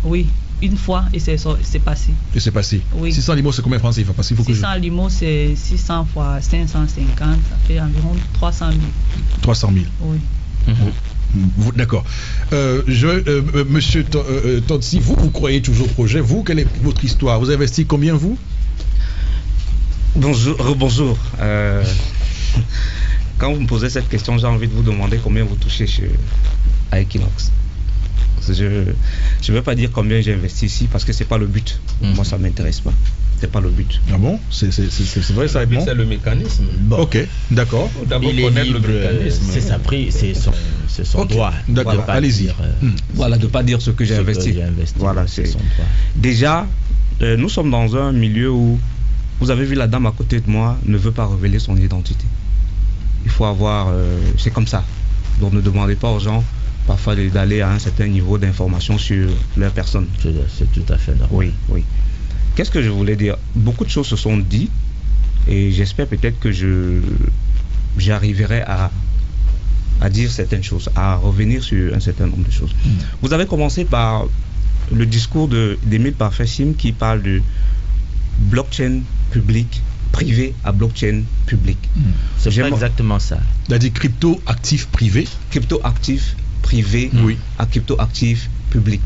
S6: oui, une fois, et c'est passé. Et c'est passé? Oui. 600 limos, c'est combien de francs CFA? Parce qu'il faut 600 limos, c'est 600 fois 550, ça fait environ 300 000. 300 000? Oui.
S3: D'accord. Monsieur Todsi, vous croyez toujours au projet? Vous, quelle est votre histoire? Vous avez investi combien, vous?
S2: Bonjour. Quand vous me posez cette question, j'ai envie de vous demander combien vous touchez à Equinox. Je ne veux pas dire combien j'ai investi ici parce que c'est pas le but. Moi, ça m'intéresse pas. C'est pas le but.
S3: Ah bon? C'est vrai, ça est bon?
S5: C'est le mécanisme.
S3: Bon. Ok, d'accord.
S5: D'abord connaître le mécanisme.
S1: C'est sa prise, c'est son droit.
S3: D'accord, voilà, allez-y.
S2: Voilà, de pas dire ce que j'ai investi. Voilà, c'est son droit. Déjà, nous sommes dans un milieu où vous avez vu la dame à côté de moi ne veut pas révéler son identité. Il faut avoir, c'est comme ça. Donc ne demandez pas aux gens parfois d'aller à un certain niveau d'information sur leur personne.
S1: C'est tout à fait normal.
S2: Oui. Qu'est-ce que je voulais dire? Beaucoup de choses se sont dites et j'espère peut-être que j'arriverai à dire certaines choses, à revenir sur un certain nombre de choses. Vous avez commencé par le discours d'Émile Parfait-Sim qui parle de blockchain public, privé à blockchain public.
S1: C'est pas exactement ça.
S3: Il a dit crypto-actif privé.
S2: Crypto-actif privé à crypto-actif public.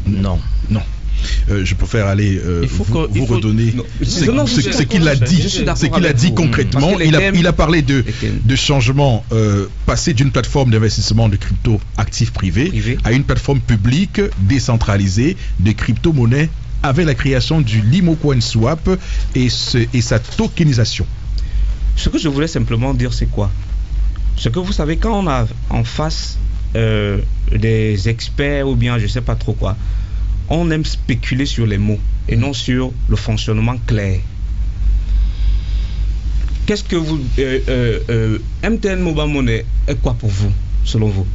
S3: Non. Je préfère aller vous redonner ce qu'il a dit. Ce qu'il a dit concrètement. Il a parlé de changement, passer d'une plateforme d'investissement de crypto-actifs privés à une plateforme publique décentralisée de crypto-monnaies avec la création du Limocoin Swap et sa tokenisation.
S2: Ce que je voulais simplement dire, c'est quoi? Ce que vous savez, quand on a en face des experts ou bien je sais pas trop quoi, on aime spéculer sur les mots et non sur le fonctionnement clair. Qu'est-ce que vous... MTN Mobile Money est quoi pour vous, selon vous?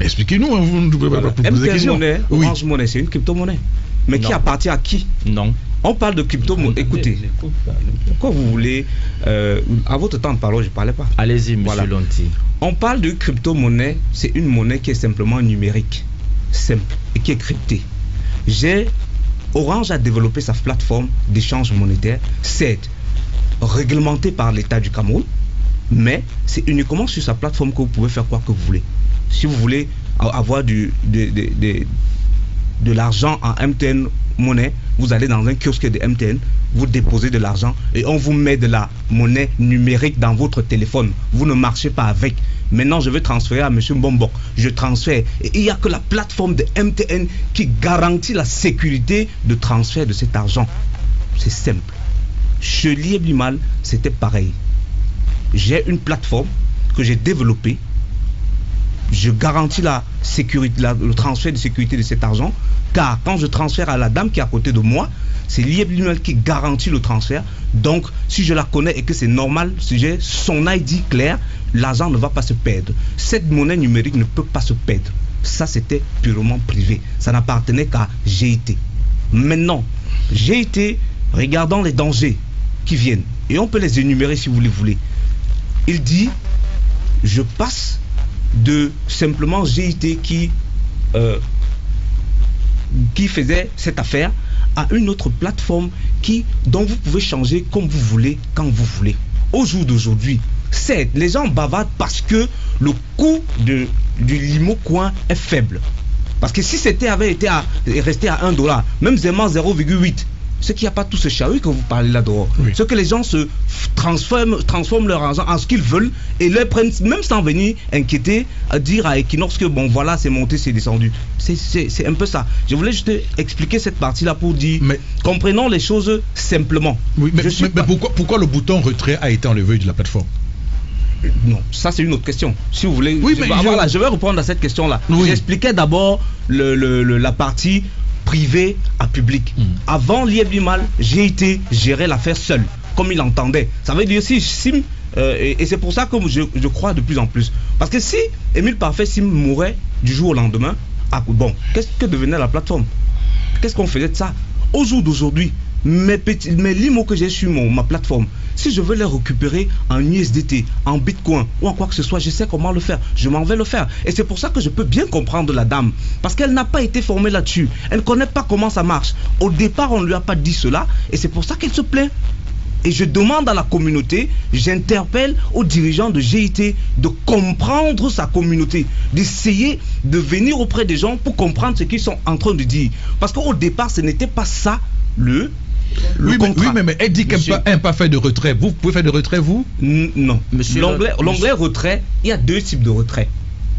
S3: Expliquez-nous, hein, vous ne pouvez pas poser des
S2: MTN
S3: questions.
S2: Money,
S3: Oui.
S2: Orange Money, c'est une crypto-monnaie. Mais
S1: Non.
S2: qui appartient à qui?
S1: Non.
S2: On parle de crypto-monnaie. Écoutez, pourquoi vous voulez... à votre temps de parole, je ne parlais pas.
S1: Allez-y, monsieur
S2: Voilà.
S1: Lonti.
S2: On parle de crypto-monnaie, c'est une monnaie qui est simplement numérique, simple et qui est cryptée. Orange a développé sa plateforme d'échange monétaire, c'est réglementé par l'État du Cameroun, mais c'est uniquement sur sa plateforme que vous pouvez faire quoi que vous voulez. Si vous voulez avoir de l'argent en MTN monnaie, vous allez dans un kiosque de MTN, vous déposez de l'argent et on vous met de la monnaie numérique dans votre téléphone. Vous ne marchez pas avec. Maintenant, je vais transférer à M. Mbombok. Je transfère. Et il n'y a que la plateforme de MTN qui garantit la sécurité de transfert de cet argent. C'est simple. Chez Lieb Limal, c'était pareil. J'ai une plateforme que j'ai développée. Je garantis la sécurité, le transfert de sécurité de cet argent. Car quand je transfère à la dame qui est à côté de moi, c'est Lieb Limal qui garantit le transfert. Donc, si je la connais et que c'est normal, si j'ai son ID clair, l'argent ne va pas se perdre. Cette monnaie numérique ne peut pas se perdre. Ça, c'était purement privé. Ça n'appartenait qu'à GIT. Maintenant, GIT, regardant les dangers qui viennent, et on peut les énumérer si vous les voulez. Il dit, je passe de simplement GIT qui faisait cette affaire à une autre plateforme dont vous pouvez changer comme vous voulez, quand vous voulez. Au jour d'aujourd'hui, les gens bavardent parce que le coût du Limo Coin est faible. Parce que si c'était resté à 1 $, même seulement 0,8, c'est qu'il n'y a pas tout ce chahut que vous parlez là dehors.
S3: Oui.
S2: C'est que les gens se transforment leur argent en ce qu'ils veulent et les prennent, même sans venir inquiéter, à dire à Equinox que bon voilà, c'est monté, c'est descendu. C'est un peu ça. Je voulais juste expliquer cette partie-là pour dire, comprenons les choses simplement.
S3: Oui, mais pourquoi le bouton retrait a été enlevé de la plateforme?
S2: Non, ça c'est une autre question. Si vous voulez,
S3: oui,
S2: je vais répondre à cette question-là.
S3: Oui.
S2: J'expliquais d'abord la partie privée à public. Avant Lieb Limal, GIT gérait l'affaire seul, comme il entendait. Ça veut dire si Sim, et c'est pour ça que je crois de plus en plus. Parce que si Émile Parfait Sim mourait du jour au lendemain, bon, qu'est-ce que devenait la plateforme? Qu'est-ce qu'on faisait de ça? Au jour d'aujourd'hui, mes limos que j'ai sur ma plateforme, si je veux les récupérer en USDT, en Bitcoin ou en quoi que ce soit, je sais comment le faire. Je m'en vais le faire. Et c'est pour ça que je peux bien comprendre la dame. Parce qu'elle n'a pas été formée là-dessus. Elle ne connaît pas comment ça marche. Au départ, on ne lui a pas dit cela. Et c'est pour ça qu'elle se plaint. Et je demande à la communauté, j'interpelle aux dirigeants de GIT de comprendre sa communauté, d'essayer de venir auprès des gens pour comprendre ce qu'ils sont en train de dire. Parce qu'au départ, ce n'était pas ça le contrat.
S3: Mais elle dit qu'elle n'a pas fait de retrait. Vous pouvez faire de retrait, vous?
S2: Non. L'onglet retrait, il y a 2 types de retrait.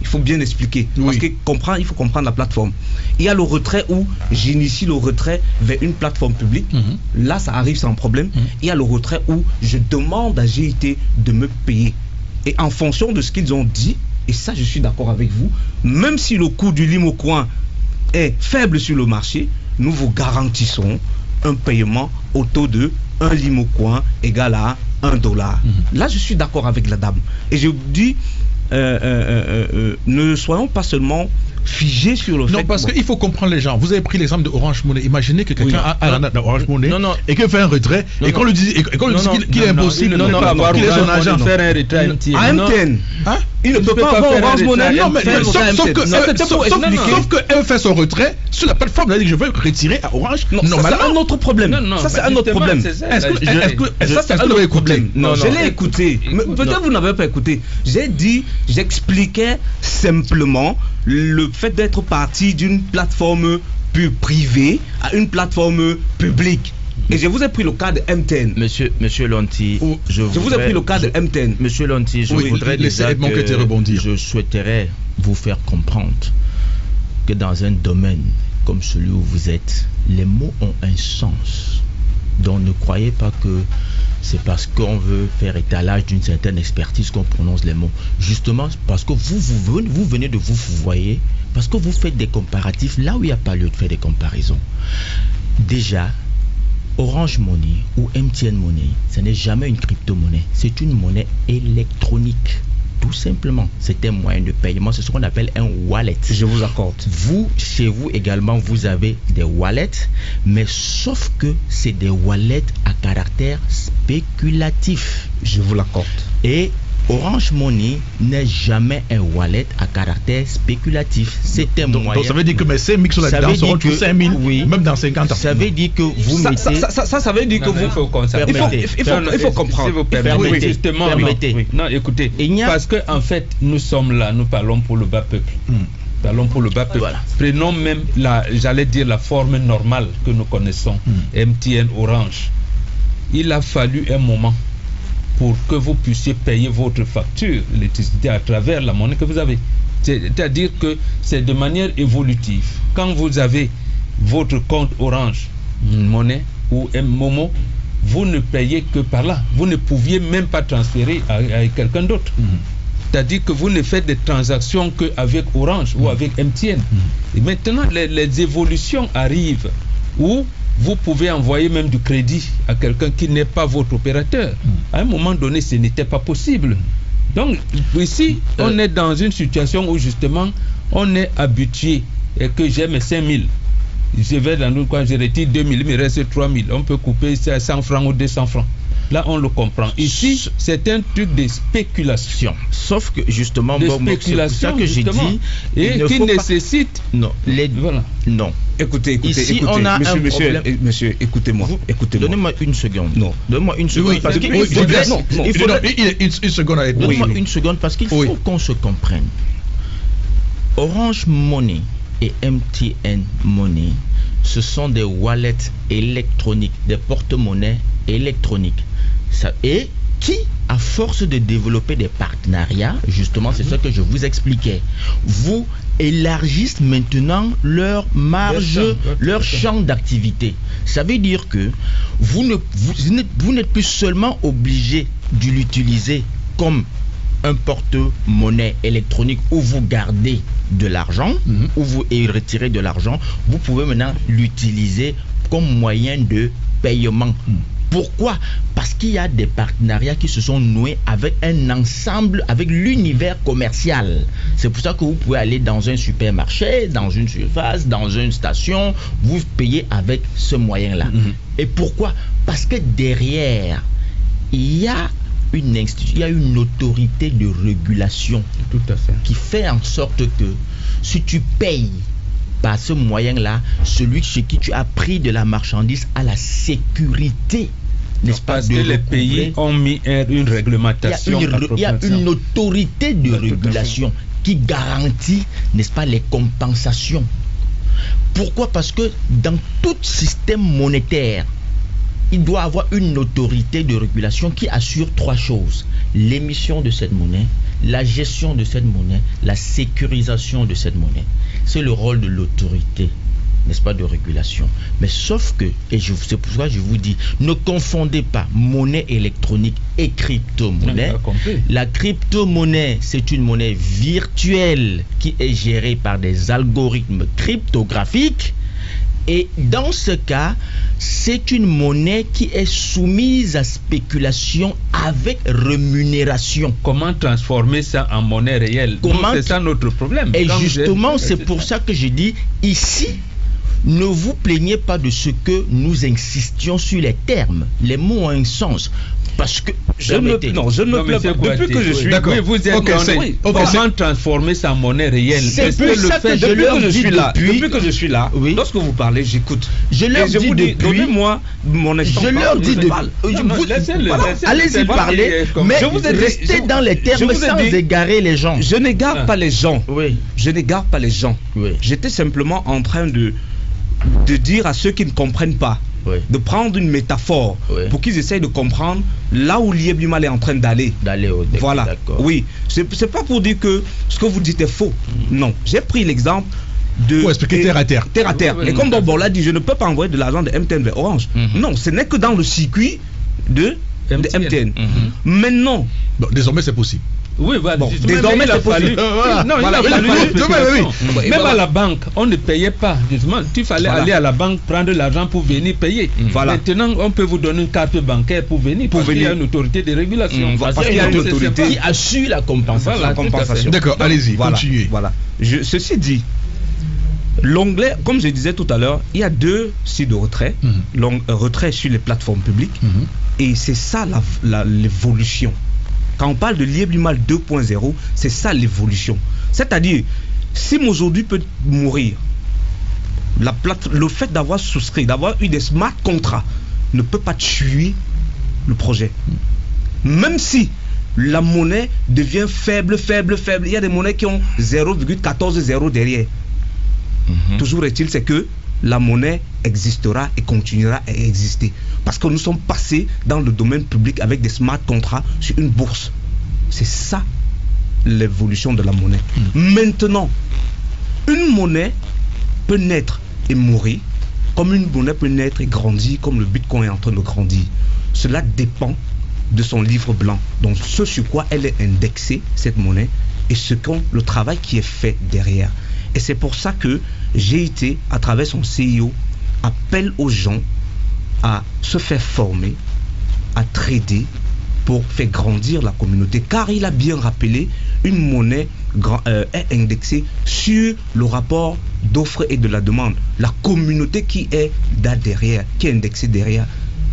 S2: Il faut bien expliquer.
S3: Oui.
S2: Parce qu'il faut comprendre la plateforme. Il y a le retrait où j'initie le retrait vers une plateforme publique. Là, ça arrive sans problème. Il y a le retrait où je demande à GIT de me payer. Et en fonction de ce qu'ils ont dit, et ça, je suis d'accord avec vous, même si le coût du Limo Coin est faible sur le marché, nous vous garantissons un paiement au taux de 1 Limo Coin égale à 1 $. Là, je suis d'accord avec la dame. Et je dis, ne soyons pas seulement figés sur le fait.
S3: Non, parce qu'il faut comprendre les gens. Vous avez pris l'exemple de Orange Money. Imaginez que quelqu'un a la note d'Orange Money et qu'il fait un retrait et qu'on lui dit qu'il est impossible
S5: de
S3: qu'il ait son argent.
S5: Faire un retrait
S2: à MTN. Il ne peut pas avoir Orange Money.
S3: Non, mais sauf qu'elle fait son retrait sur la plateforme. Elle dit que je veux retirer à Orange.
S2: Normalement, c'est un autre problème. Ça, c'est un autre problème.
S3: Est-ce que ça, c'est un autre problème?
S2: Non, je l'ai écouté. Peut-être vous n'avez pas écouté. J'expliquais simplement le fait d'être parti d'une plateforme privée à une plateforme publique. Et je vous ai pris le cas de MTN.
S1: Monsieur Lonti,
S2: je vous ai pris le cas de MTN.
S1: Monsieur Lonti, je voudrais déjà je souhaiterais vous faire comprendre que dans un domaine comme celui où vous êtes, les mots ont un sens. Donc ne croyez pas que c'est parce qu'on veut faire étalage d'une certaine expertise qu'on prononce les mots. Justement, parce que vous venez de vous voyez, parce que vous faites des comparatifs là où il n'y a pas lieu de faire des comparaisons. Déjà, Orange Money ou MTN Money, ce n'est jamais une crypto-monnaie, c'est une monnaie électronique. Tout simplement, c'est un moyen de paiement, c'est ce qu'on appelle un wallet.
S2: Je vous accorde.
S1: Vous, chez vous également, vous avez des wallets, mais sauf que c'est des wallets à caractère spéculatif.
S2: Je vous l'accorde.
S1: Et Orange Money n'est jamais un wallet à caractère spéculatif. C'est un moyen.
S3: Donc ça veut dire que mes 5 000 sur la dedans seront toujours 5 000,
S1: oui,
S3: même dans 50 ans.
S1: Ça veut dire que vous mettez...
S2: Ça veut dire que vous... Il faut comprendre.
S5: Si vous permettez, justement, non, écoutez, parce que en fait, nous sommes là, nous parlons pour le bas peuple. Parlons pour le bas peuple.
S1: Voilà.
S5: Prenons même, j'allais dire, la forme normale que nous connaissons, MTN, Orange. Il a fallu un moment pour que vous puissiez payer votre facture d'électricité à travers la monnaie que vous avez. C'est-à-dire que c'est de manière évolutive. Quand vous avez votre compte Orange Monnaie ou Momo, vous ne payez que par là. Vous ne pouviez même pas transférer à quelqu'un d'autre. C'est-à-dire que vous ne faites des transactions qu'avec Orange ou avec MTN. Et maintenant, les évolutions arrivent où vous pouvez envoyer même du crédit à quelqu'un qui n'est pas votre opérateur. À un moment donné, ce n'était pas possible. Donc, ici, on est dans une situation où justement, on est habitué et que j'ai mes 5 000. Je vais dans l'autre coin, je retire 2 000, il me reste 3 000. On peut couper ça à 100 francs ou 200 francs. Là, on le comprend. Ici, c'est un truc de spéculation.
S1: Sauf que justement,
S5: de spéculation,
S1: c'est ça que j'ai dit,
S5: et qui nécessite.
S1: Non,
S5: voilà.
S1: Non.
S2: Écoutez,
S1: ici, on a
S2: monsieur, écoutez-moi.
S1: Donnez-moi une seconde.
S2: Non.
S1: Donnez-moi une seconde.
S3: Oui,
S1: parce qu'il
S3: une seconde.
S1: Donnez-moi une seconde parce qu'il faut qu'on se comprenne. Orange Money et MTN Money, ce sont des wallets électroniques, des porte-monnaies électroniques. Et qui, à force de développer des partenariats, justement, c'est ce que je vous expliquais, vous élargissent maintenant leur marge, leur champ d'activité. Ça veut dire que vous n'êtes plus seulement obligé de l'utiliser comme un porte-monnaie électronique où vous gardez de l'argent, où vous retirez de l'argent. Vous pouvez maintenant l'utiliser comme moyen de paiement. Pourquoi? Parce qu'il y a des partenariats qui se sont noués avec un ensemble, avec l'univers commercial. C'est pour ça que vous pouvez aller dans un supermarché, dans une surface, dans une station, vous payez avec ce moyen-là. Et pourquoi? Parce que derrière, il y a une autorité de régulation.
S5: Tout à fait.
S1: Qui fait en sorte que si tu payes par ce moyen-là, celui chez qui tu as pris de la marchandise a la sécurité, n'est-ce pas?
S5: Parce que les pays ont mis une réglementation.
S1: Il y a une autorité de régulation qui garantit, n'est-ce pas, les compensations. Pourquoi? Parce que dans tout système monétaire, il doit avoir une autorité de régulation qui assure 3 choses: l'émission de cette monnaie, la gestion de cette monnaie, la sécurisation de cette monnaie. C'est le rôle de l'autorité, n'est-ce pas, de régulation. Mais sauf que, et c'est pour ça que je vous dis, ne confondez pas monnaie électronique et crypto-monnaie. La crypto-monnaie, c'est une monnaie virtuelle qui est gérée par des algorithmes cryptographiques. Et dans ce cas, c'est une monnaie qui est soumise à spéculation avec rémunération.
S5: Comment transformer ça en monnaie réelle? C'est ça notre problème.
S1: Et justement, c'est pour ça que je dis ici, ne vous plaignez pas de ce que nous insistions sur les termes. Les mots ont un sens. Parce que
S2: je ne me plains pas. Depuis que je suis
S5: d'accord, vous êtes comment transformer ça en monnaie réelle?
S1: C'est pour ça que je leur dis
S2: depuis que je suis là, lorsque vous parlez, j'écoute.
S1: Je leur dis depuis.
S2: Donnez-moi mon exemple.
S1: Je leur dis depuis. Allez-y parler, mais restez dans les termes sans égarer les gens.
S2: Je n'égare pas les gens.
S1: Oui.
S2: Je n'égare pas les gens.
S1: Oui.
S2: J'étais simplement en train de dire à ceux qui ne comprennent pas, de prendre une métaphore pour qu'ils essayent de comprendre là où l'IEP Limal est en train d'aller. Voilà. Oui. C'est pas pour dire que ce que vous dites est faux. Non. J'ai pris l'exemple
S3: Pour expliquer terre à terre.
S2: Terre à terre. Et comme Bob l'a dit, je ne peux pas envoyer de l'argent de MTN vers Orange. Non, ce n'est que dans le circuit de MTN. Maintenant,
S3: bon, désormais c'est possible.
S5: Oui, voilà.
S2: Bon,
S5: Désormais, il a fallu. Non, il a fallu. Même à la banque, on ne payait pas. Justement, il fallait aller à la banque prendre l'argent pour venir payer. Maintenant, on peut vous donner une carte bancaire pour venir. Parce qu'il y a une autorité de régulation.
S2: Parce qu'il y a une autorité
S1: qui assure la compensation.
S3: D'accord, allez-y, continuez.
S2: Voilà. Ceci dit, l'onglet, comme je disais tout à l'heure, il y a 2 sites de retrait. Retrait sur les plateformes publiques. Et c'est ça l'évolution. Quand on parle de l'IEP Limal 2.0, c'est ça l'évolution. C'est-à-dire, si aujourd'hui peut mourir, le fait d'avoir souscrit, d'avoir eu des smart contrats, ne peut pas tuer le projet. Même si la monnaie devient faible, il y a des monnaies qui ont 0,14 derrière. Toujours est-il, c'est que la monnaie existera et continuera à exister. Parce que nous sommes passés dans le domaine public avec des smart contrats sur une bourse. C'est ça l'évolution de la monnaie. Maintenant, une monnaie peut naître et mourir, comme une monnaie peut naître et grandir, comme le Bitcoin est en train de grandir. Cela dépend de son livre blanc. Donc ce sur quoi elle est indexée, cette monnaie, et le travail qui est fait derrière. Et c'est pour ça que GIT, à travers son CIO, appelle aux gens à se faire former, à trader pour faire grandir la communauté. Car il a bien rappelé, une monnaie est indexée sur le rapport d'offre et de la demande. La communauté qui est là derrière, qui est indexée derrière.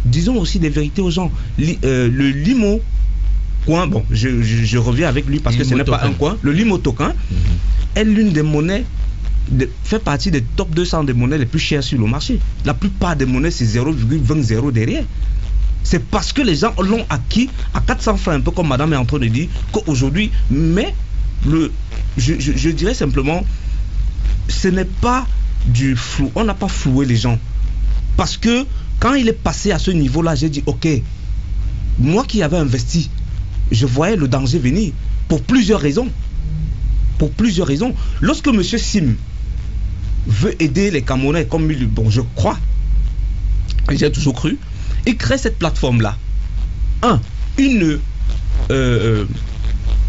S2: Disons aussi des vérités aux gens. Le Limo coin, bon, je reviens avec lui parce que ce n'est pas un coin. Le Limo token est l'une des monnaies, fait partie des top 200 des monnaies les plus chères sur le marché. La plupart des monnaies, c'est 0,20 derrière. C'est parce que les gens l'ont acquis à 400 francs, un peu comme madame est en train de dire, qu'aujourd'hui, mais je dirais simplement, ce n'est pas du flou. On n'a pas floué les gens. Parce que quand il est passé à ce niveau-là, j'ai dit, ok, moi qui avais investi, je voyais le danger venir pour plusieurs raisons. Lorsque M. Sim veut aider les Camerounais, comme je crois, et j'ai toujours cru, il crée cette plateforme-là. Il ne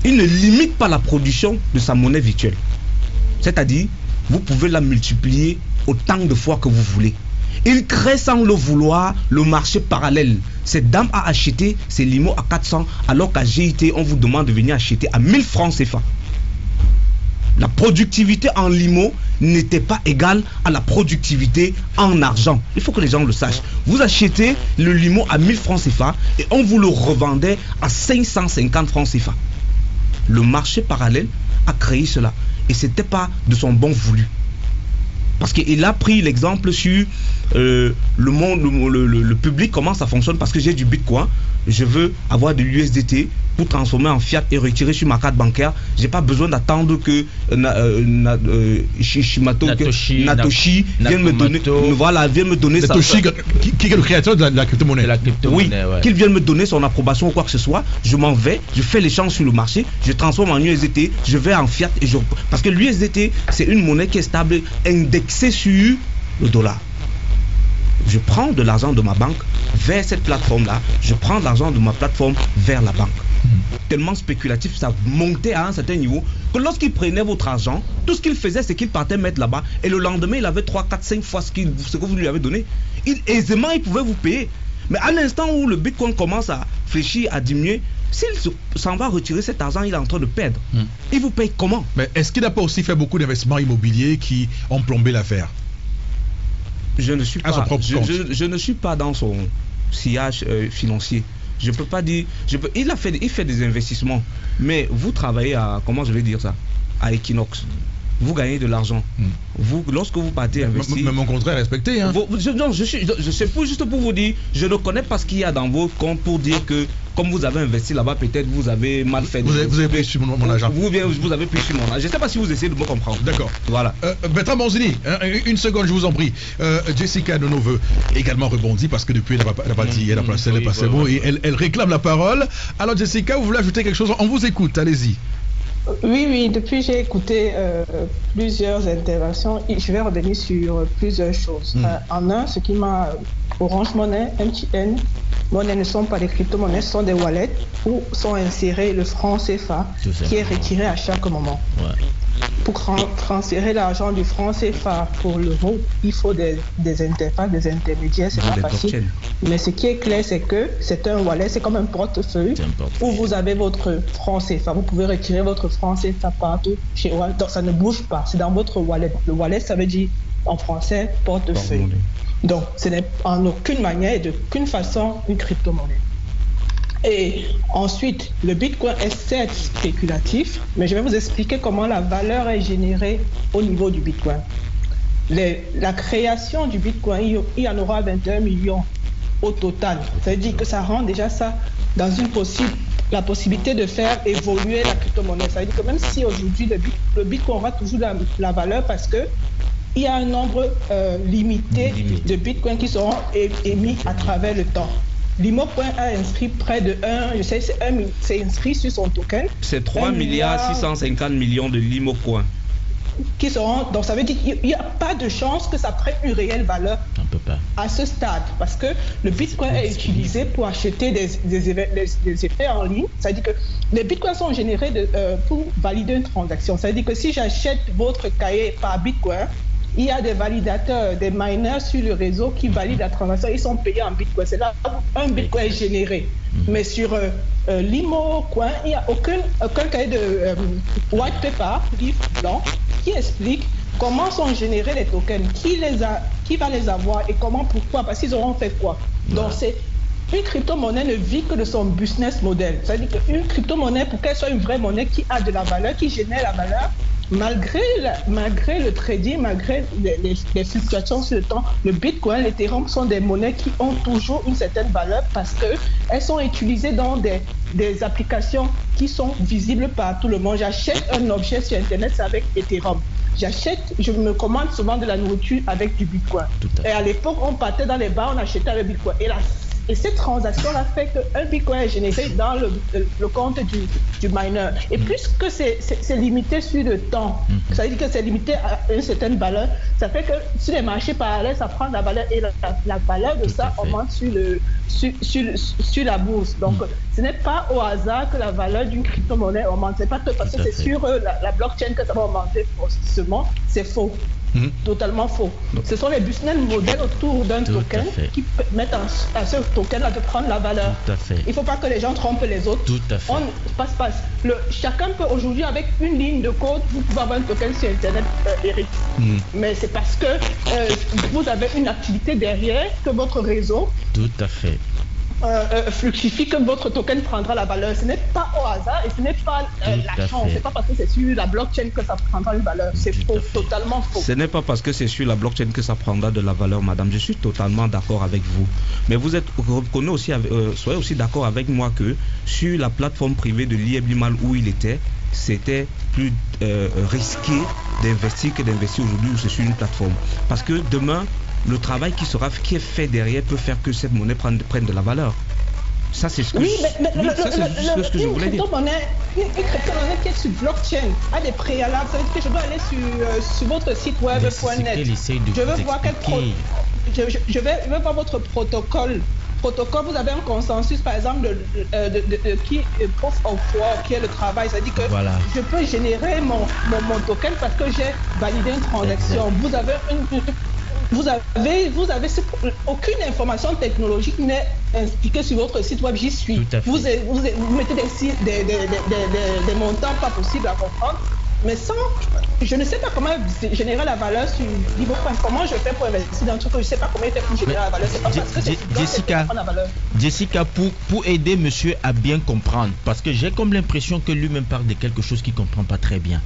S2: limite pas la production de sa monnaie virtuelle. C'est-à-dire, vous pouvez la multiplier autant de fois que vous voulez. Il crée sans le vouloir le marché parallèle. Cette dame a acheté ses limos à 400, alors qu'à GIT, on vous demande de venir acheter à 1000 francs CFA. La productivité en limo n'était pas égale à la productivité en argent. Il faut que les gens le sachent. Vous achetez le limo à 1000 francs CFA et on vous le revendait à 550 francs CFA. Le marché parallèle a créé cela. Et ce n'était pas de son bon voulu. Parce qu'il a pris l'exemple sur le monde, le public, comment ça fonctionne. Parce que j'ai du Bitcoin, je veux avoir de l'USDT pour transformer en fiat et retirer sur ma carte bancaire. J'ai pas besoin d'attendre que Natoshi vienne me donner. Voilà, vienne me donner
S3: Natoshi, qui est le créateur de la crypto-monnaie.
S2: Oui, qu'il vienne me donner son approbation ou quoi que ce soit. Je m'en vais, je fais l'échange sur le marché, je transforme en USDT, je vais en fiat et parce que l'USDT c'est une monnaie qui est stable, indexée sur le dollar. Je prends de l'argent de ma banque vers cette plateforme-là, je prends de l'argent de ma plateforme vers la banque. Tellement spéculatif, ça montait à un certain niveau que lorsqu'il prenait votre argent, tout ce qu'il faisait, c'est qu'il partait mettre là-bas et le lendemain, il avait 3, 4, 5 fois ce que vous lui avez donné. Aisément, il pouvait vous payer. Mais à l'instant où le Bitcoin commence à fléchir, à diminuer, s'il s'en va retirer cet argent, il est en train de perdre. Il vous paye comment?
S3: Mais est-ce qu'il n'a pas aussi fait beaucoup d'investissements immobiliers qui ont plombé l'affaire?
S2: Je ne suis pas dans son sillage financier. Je peux pas dire. Il fait des investissements. Mais vous travaillez à, comment je vais dire ça, à Equinox. Vous gagnez de l'argent. Lorsque vous partez investir.
S3: Mais mon contrat est respecté. Hein.
S2: Je sais juste pour vous dire, je ne connais pas ce qu'il y a dans vos comptes pour dire que comme vous avez investi là-bas, peut-être vous avez mal fait.
S3: Vous avez pris sur mon argent.
S2: Vous avez pris sur mon argent. Je ne sais pas si vous essayez de me comprendre.
S3: D'accord.
S2: Voilà.
S3: Bertrand Banzini, une seconde, je vous en prie. Jessica Nono veut également rebondir parce que depuis elle n'a pas dit, elle n'a pas passé mot et elle réclame la parole. Alors Jessica, vous voulez ajouter quelque chose? On vous écoute, allez-y.
S4: Oui, depuis j'ai écouté plusieurs interventions et je vais revenir sur plusieurs choses. En un, ce qui m'a... Orange Money, MTN, Money ne sont pas des crypto-monnaies, ce sont des wallets où sont insérés le franc CFA qui est retiré à chaque moment.
S1: Ouais.
S4: Pour transférer l'argent du franc CFA pour l'euro, il faut des interfaces, des intermédiaires, c'est pas facile. Mais ce qui est clair, c'est que c'est un wallet, c'est comme un portefeuille où vous avez votre franc CFA. Vous pouvez retirer votre franc CFA partout chez vous. Donc ça ne bouge pas, c'est dans votre wallet. Le wallet, ça veut dire en français portefeuille. Donc ce n'est en aucune manière et d'aucune façon une crypto-monnaie. Et ensuite, le Bitcoin est certes spéculatif, mais je vais vous expliquer comment la valeur est générée au niveau du Bitcoin. La création du Bitcoin, il y en aura 21 millions au total. Ça veut dire que ça rend déjà ça dans la possibilité de faire évoluer la crypto-monnaie. Ça veut dire que même si aujourd'hui le Bitcoin aura toujours la valeur parce que il y a un nombre limité de bitcoins qui seront émis à travers le temps. Limo.coin a inscrit près de 1, je sais, c'est inscrit sur son token.
S2: C'est 3 milliards 650 millions de Limo.coin.
S4: Qui seront, donc ça veut dire qu'il n'y a pas de chance que ça prenne une réelle valeur à ce stade, parce que le bitcoin est utilisé pour acheter des effets en ligne. Ça veut dire que les bitcoins sont générés pour valider une transaction. Ça veut dire que si j'achète votre cahier par bitcoin, il y a des validateurs, des miners sur le réseau qui valident la transaction. Ils sont payés en bitcoin. C'est là où un bitcoin est généré. Mais sur Limo.coin, il n'y a aucun cahier de white paper, livre blanc, qui explique comment sont générés les tokens, qui va les avoir et comment, pourquoi, parce qu'ils auront fait quoi. Donc une crypto-monnaie ne vit que de son business model. C'est-à-dire qu'une crypto-monnaie, pour qu'elle soit une vraie monnaie qui a de la valeur, qui génère la valeur, malgré le trading, malgré les fluctuations sur le temps, le Bitcoin, l'Ethereum sont des monnaies qui ont toujours une certaine valeur parce qu'elles sont utilisées dans des applications qui sont visibles par tout le monde. J'achète un objet sur Internet, c'est avec Ethereum. Je me commande souvent de la nourriture avec du Bitcoin. Et à l'époque, on partait dans les bars, on achetait avec Bitcoin. Et cette transaction-là fait qu'un Bitcoin est généré dans le compte du miner. Et puisque c'est limité sur le temps, ça veut dire que c'est limité à une certaine valeur, ça fait que sur les marchés parallèles, ça prend la valeur et la valeur de ça augmente sur la bourse. Donc, ce n'est pas au hasard que la valeur d'une crypto-monnaie augmente. C'est pas que parce que c'est sur la blockchain que ça va augmenter forcément. C'est faux. Totalement faux. Ce sont les business models autour d'un token qui permettent à ce token-là de prendre la valeur. Il ne faut pas que les gens trompent les autres. Chacun peut aujourd'hui, avec une ligne de code, vous pouvez avoir un token sur Internet, Eric. Mais c'est parce que vous avez une activité derrière que votre réseau fluctifie que votre token prendra la valeur. Ce n'est pas au hasard et ce n'est pas la chance. C'est pas parce que c'est sur la blockchain que ça prendra une valeur. C'est faux, totalement faux.
S2: Ce n'est pas parce que c'est sur la blockchain que ça prendra de la valeur, madame. Je suis totalement d'accord avec vous. Mais vous soyez aussi d'accord avec moi que sur la plateforme privée de l'IEP Limal où il était, c'était plus risqué d'investir que d'investir aujourd'hui où c'est sur une plateforme. Parce que demain, le travail qui est fait derrière peut faire que cette monnaie prenne de la valeur. Ça, c'est ce que je voulais dire.
S4: Une crypto-monnaie qui est sur blockchain a des préalables. Ça veut dire que je dois aller sur votre site web.net. Je veux voir je vais voir votre protocole. Vous avez un consensus, par exemple, qui est proof of work, qui est le travail. C'est-à-dire que je peux générer mon token parce que j'ai validé une transaction. Vous avez aucune information technologique n'est expliquée sur votre site web. J'y suis. Vous mettez des montants pas possibles à comprendre. Mais je ne sais pas comment générer la valeur sur Limo.coin. Comment je fais pour investir dans un truc que je ne sais pas comment il fait pour générer la valeur. C'est pas parce que c'est
S1: Jessica, pour aider monsieur à bien comprendre, parce que j'ai comme l'impression que lui-même parle de quelque chose qu'il ne comprend pas très bien.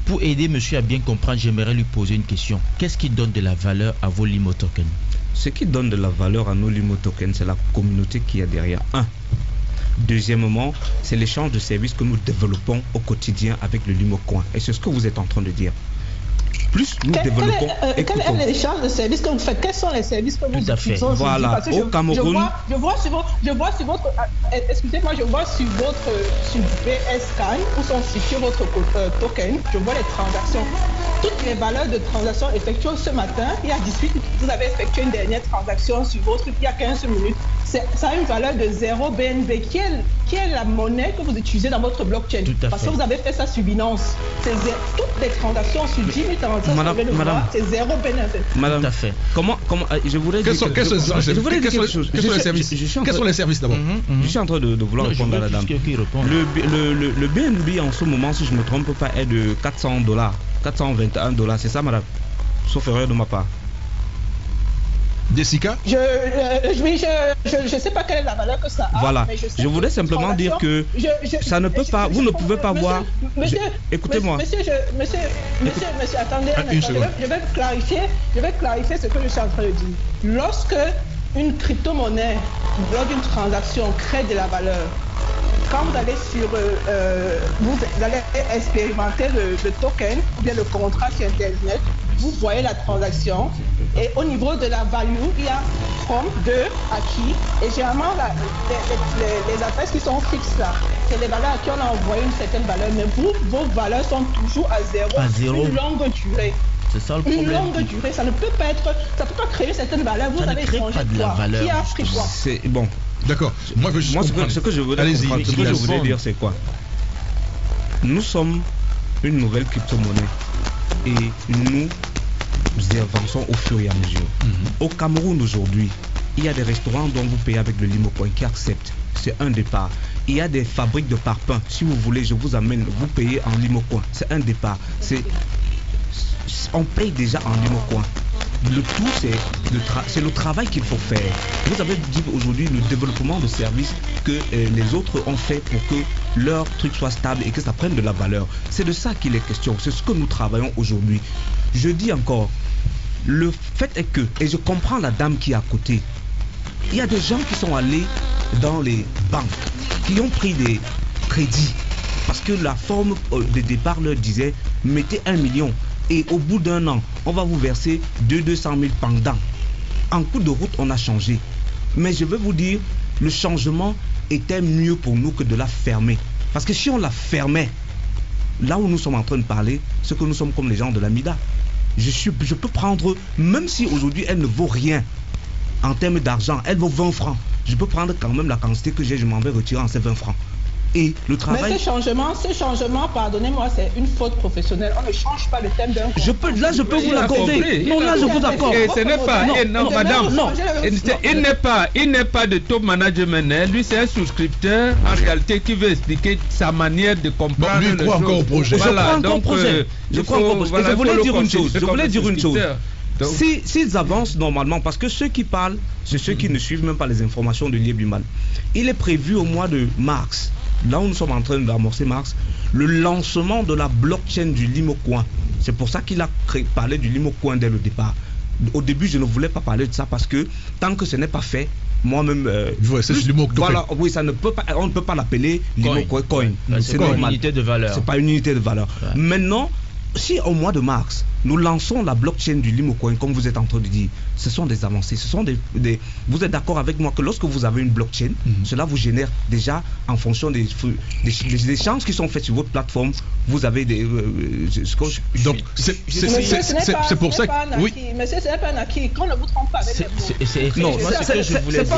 S1: Pour aider monsieur à bien comprendre, j'aimerais lui poser une question. Qu'est-ce qui donne de la valeur à vos Limo tokens?
S2: Ce qui donne de la valeur à nos Limo tokens, c'est la communauté qui est derrière. Deuxièmement, c'est l'échange de services que nous développons au quotidien avec le Limo.coin. Et c'est ce que vous êtes en train de dire. plus nous développons et
S4: quel est l'échange de services que vous faites? Quels sont les services que vous utilisez aujourd'hui?
S2: Voilà, au Cameroun.
S4: Je vois sur votre excusez-moi, je vois sur BSCAN où sont situés votre token, je vois les transactions. Toutes les valeurs de transactions effectuées ce matin, il y a 18, vous avez effectué une dernière transaction sur votre il y a 15 minutes. Ça a une valeur de 0 BNB. Qui est la monnaie que vous utilisez dans votre blockchain? Parce que vous avez fait ça sur Binance. Toutes les transactions sur 10 000 transactions, c'est 0 BNB.
S2: Madame, tout à fait. Comment je voudrais dire
S3: quels sont les services d'abord?
S2: Je suis en train de vouloir répondre à la dame. Le BNB en ce moment, si je ne me trompe pas, est de $400, $421, c'est ça, madame? Sauf erreur de ma part.
S3: Jessica?
S4: Je sais pas quelle est la valeur que ça a.
S2: Voilà. Je voudrais simplement dire que ça ne peut pas. Vous ne pouvez pas voir. Écoutez-moi.
S4: Monsieur, attendez. Je vais clarifier ce que je suis en train de dire. Lorsque une crypto-monnaie, lors d'une transaction, crée de la valeur, quand vous allez vous allez expérimenter le token ou bien le contrat sur Internet, vous voyez la transaction et au niveau de la value, il y a from, de, acquis et généralement les adresses qui sont fixes là, c'est les valeurs à qui on a envoyé une certaine valeur, mais vos valeurs sont toujours à zéro. Une longue durée.
S1: C'est ça le problème.
S4: Une longue durée, ça ne peut pas créer certaines valeurs. Vous avez changé quoi? Qui a pris quoi?
S2: C'est bon.
S3: D'accord. Moi,
S2: ce que je voudrais dire, c'est quoi? Nous sommes une nouvelle crypto-monnaie et nous avançons au fur et à mesure. Au Cameroun aujourd'hui, il y a des restaurants dont vous payez avec le Limocoin qui acceptent. C'est un départ. Il y a des fabriques de parpaings. Si vous voulez, je vous amène, vous payez en Limocoin. C'est un départ. On paye déjà en Limocoin. Le tout, c'est le travail qu'il faut faire. Vous avez dit aujourd'hui le développement de services que les autres ont fait pour que leur truc soit stable et que ça prenne de la valeur. C'est de ça qu'il est question. C'est ce que nous travaillons aujourd'hui. Je dis encore, le fait est que, et je comprends la dame qui est à côté, il y a des gens qui sont allés dans les banques, qui ont pris des crédits, parce que la forme de départ leur disait, mettez 1 million. Et au bout d'un an, on va vous verser 200 000 pendant. En cours de route, on a changé. Mais je veux vous dire, le changement était mieux pour nous que de la fermer. Parce que si on la fermait, là où nous sommes en train de parler, c'est que nous sommes comme les gens de la MIDA. Je peux prendre, même si aujourd'hui elle ne vaut rien en termes d'argent, elle vaut 20 francs. Je peux prendre quand même la quantité que j'ai, je m'en vais retirer en ces 20 francs. Et le travail...
S4: Mais ce changement, pardonnez-moi, c'est une faute professionnelle. On ne change pas le thème d'un...
S2: Je peux vous l'accorder. Non, là, je vous accorde.
S5: Et ce n'est pas... Non, madame. Non. Il n'est pas de top management. Lui, c'est un souscripteur, en réalité, qui veut expliquer sa manière de comprendre...
S3: Lui, il croit encore au projet.
S2: Voilà, donc... Je crois encore au projet. Je voulais dire une chose. S'ils avancent normalement, parce que ceux qui parlent, c'est ceux qui ne suivent même pas les informations de l'IEP Limal. Il est prévu au mois de mars, là où nous sommes en train d'amorcer mars, le lancement de la blockchain du Limocoin. C'est pour ça qu'il a parlé du Limocoin dès le départ. Au début, je ne voulais pas parler de ça parce que tant que ce n'est pas fait, moi-même, voilà, oui, ça ne peut pas, on ne peut pas l'appeler Limocoin.
S1: C'est pas une unité de valeur.
S2: C'est pas une unité de valeur. Ouais. Maintenant, si au mois de mars, nous lançons la blockchain du Limocoin, comme vous êtes en train de dire, ce sont des avancées, ce sont vous êtes d'accord avec moi que lorsque vous avez une blockchain, cela vous génère déjà, en fonction des échanges qui sont faits sur votre plateforme, vous avez des...
S3: donc, c'est pour ça que...
S4: Oui. Monsieur, ce n'est pas un acquis, qu'on ne vous trompe pas avec les mots.
S2: Non, c'est ce que je voulais dire.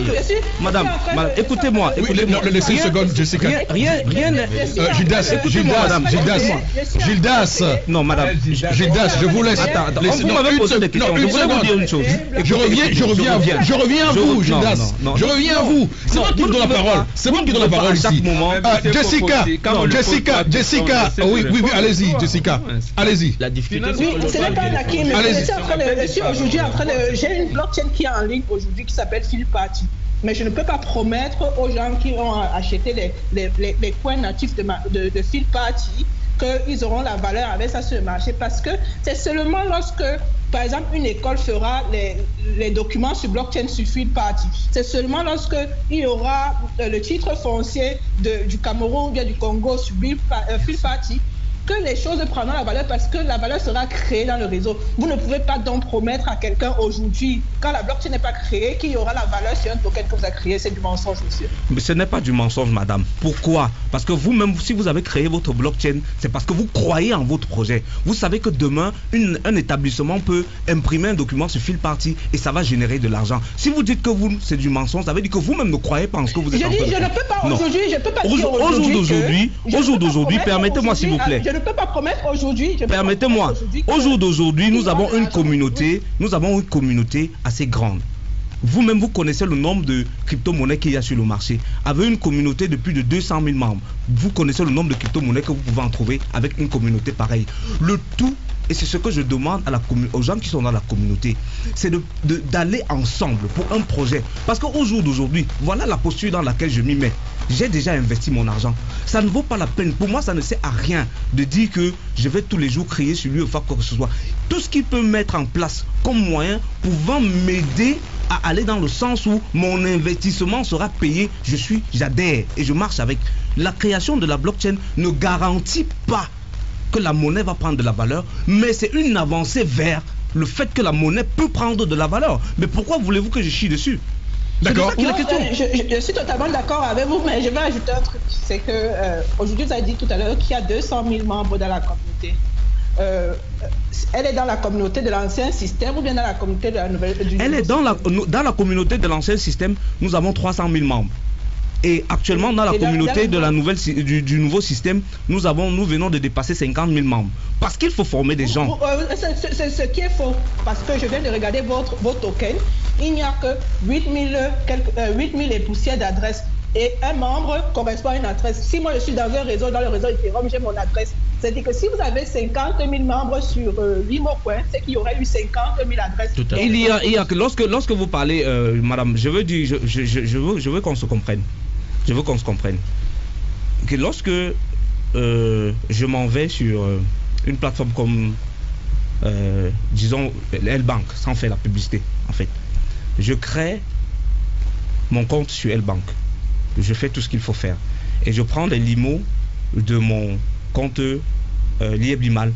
S2: Madame, écoutez-moi.
S3: Laissez une seconde, Jessica.
S2: Rien n'est...
S3: Gildas.
S2: Non, madame.
S3: Gildas, je vous laisse.
S2: Attends, vous m'avez posé des questions. Je voulais vous dire une chose.
S3: Je reviens à vous, Gildas. Je reviens à vous. C'est moi qui donne la parole. C'est moi qui donne la parole ici. Jessica. Oui, allez-y, Jessica. Allez-y.
S1: La difficulté,
S4: oui, ce n'est pas un acquis, mais je suis aujourd'hui en train de... J'ai une blockchain qui est en ligne aujourd'hui qui s'appelle Philparty. Mais je ne peux pas promettre aux gens qui ont acheté les coins natifs de Philparty qu'ils auront la valeur avec ça sur le marché, parce que c'est seulement lorsque, par exemple, une école fera les documents sur blockchain sur Philparty, c'est seulement lorsque il y aura le titre foncier du Cameroun ou bien du Congo sur Philparty que les choses prendront la valeur parce que la valeur sera créée dans le réseau. Vous ne pouvez pas donc promettre à quelqu'un aujourd'hui, quand la blockchain n'est pas créée, qu'il y aura la valeur sur un token que vous avez créé. C'est du mensonge, monsieur.
S2: Mais ce n'est pas du mensonge, madame. Pourquoi? Parce que vous-même, si vous avez créé votre blockchain, c'est parce que vous croyez en votre projet. Vous savez que demain, un établissement peut imprimer un document sur fil party et ça va générer de l'argent. Si vous dites que c'est du mensonge, ça veut dire que vous-même ne croyez pas en ce que vous êtes en train de faire.
S4: Je ne peux pas aujourd'hui, je peux pas dire
S2: au jour d'aujourd'hui, permettez-moi s'il vous plaît.
S4: Je ne peux pas promettre aujourd'hui.
S2: Permettez-moi. Au jour d'aujourd'hui, nous avons une communauté assez grande. Vous-même, vous connaissez le nombre de crypto-monnaies qu'il y a sur le marché. Avec une communauté de plus de 200 000 membres, vous connaissez le nombre de crypto-monnaies que vous pouvez en trouver avec une communauté pareille. Le tout, et c'est ce que je demande aux gens qui sont dans la communauté, c'est d'aller ensemble pour un projet. Parce qu'au jour d'aujourd'hui, voilà la posture dans laquelle je m'y mets. J'ai déjà investi mon argent. Ça ne vaut pas la peine. Pour moi, ça ne sert à rien de dire que je vais tous les jours crier sur lui ou faire quoi que ce soit. Tout ce qu'il peut mettre en place comme moyen pouvant m'aider à aller dans le sens où mon investissement sera payé, j'adhère et je marche avec. La création de la blockchain ne garantit pas que la monnaie va prendre de la valeur, mais c'est une avancée vers le fait que la monnaie peut prendre de la valeur. Mais pourquoi voulez-vous que je chie dessus?
S3: D'accord.
S4: Je suis totalement d'accord avec vous, mais je vais ajouter un truc. C'est que aujourd'hui, vous avez dit tout à l'heure qu'il y a 200 000 membres dans la communauté. Elle est dans la communauté de l'ancien système ou bien dans la communauté de la nouvelle?
S2: Elle est dans la communauté de l'ancien système. Nous avons 300 000 membres. Et actuellement, dans la communauté de la du nouveau système, nous venons de dépasser 50 000 membres. Parce qu'il faut former des gens.
S4: C'est ce qui est faux. Parce que je viens de regarder vos tokens. Il n'y a que 8 000 et poussières d'adresses. Et un membre correspond à une adresse. Si moi je suis dans un réseau, dans le réseau Ethereum, j'ai mon adresse. C'est-à-dire que si vous avez 50 000 membres sur LimoCoin, c'est qu'il y aurait eu 50 000 adresses.
S2: Il y a lorsque vous parlez, madame, je veux qu'on se comprenne. Je veux qu'on se comprenne. Que lorsque je m'en vais sur une plateforme comme, disons, L-Bank, sans faire la publicité, en fait, je crée mon compte sur L-Bank. Je fais tout ce qu'il faut faire. Et je prends les limos de mon compte LIEP Limal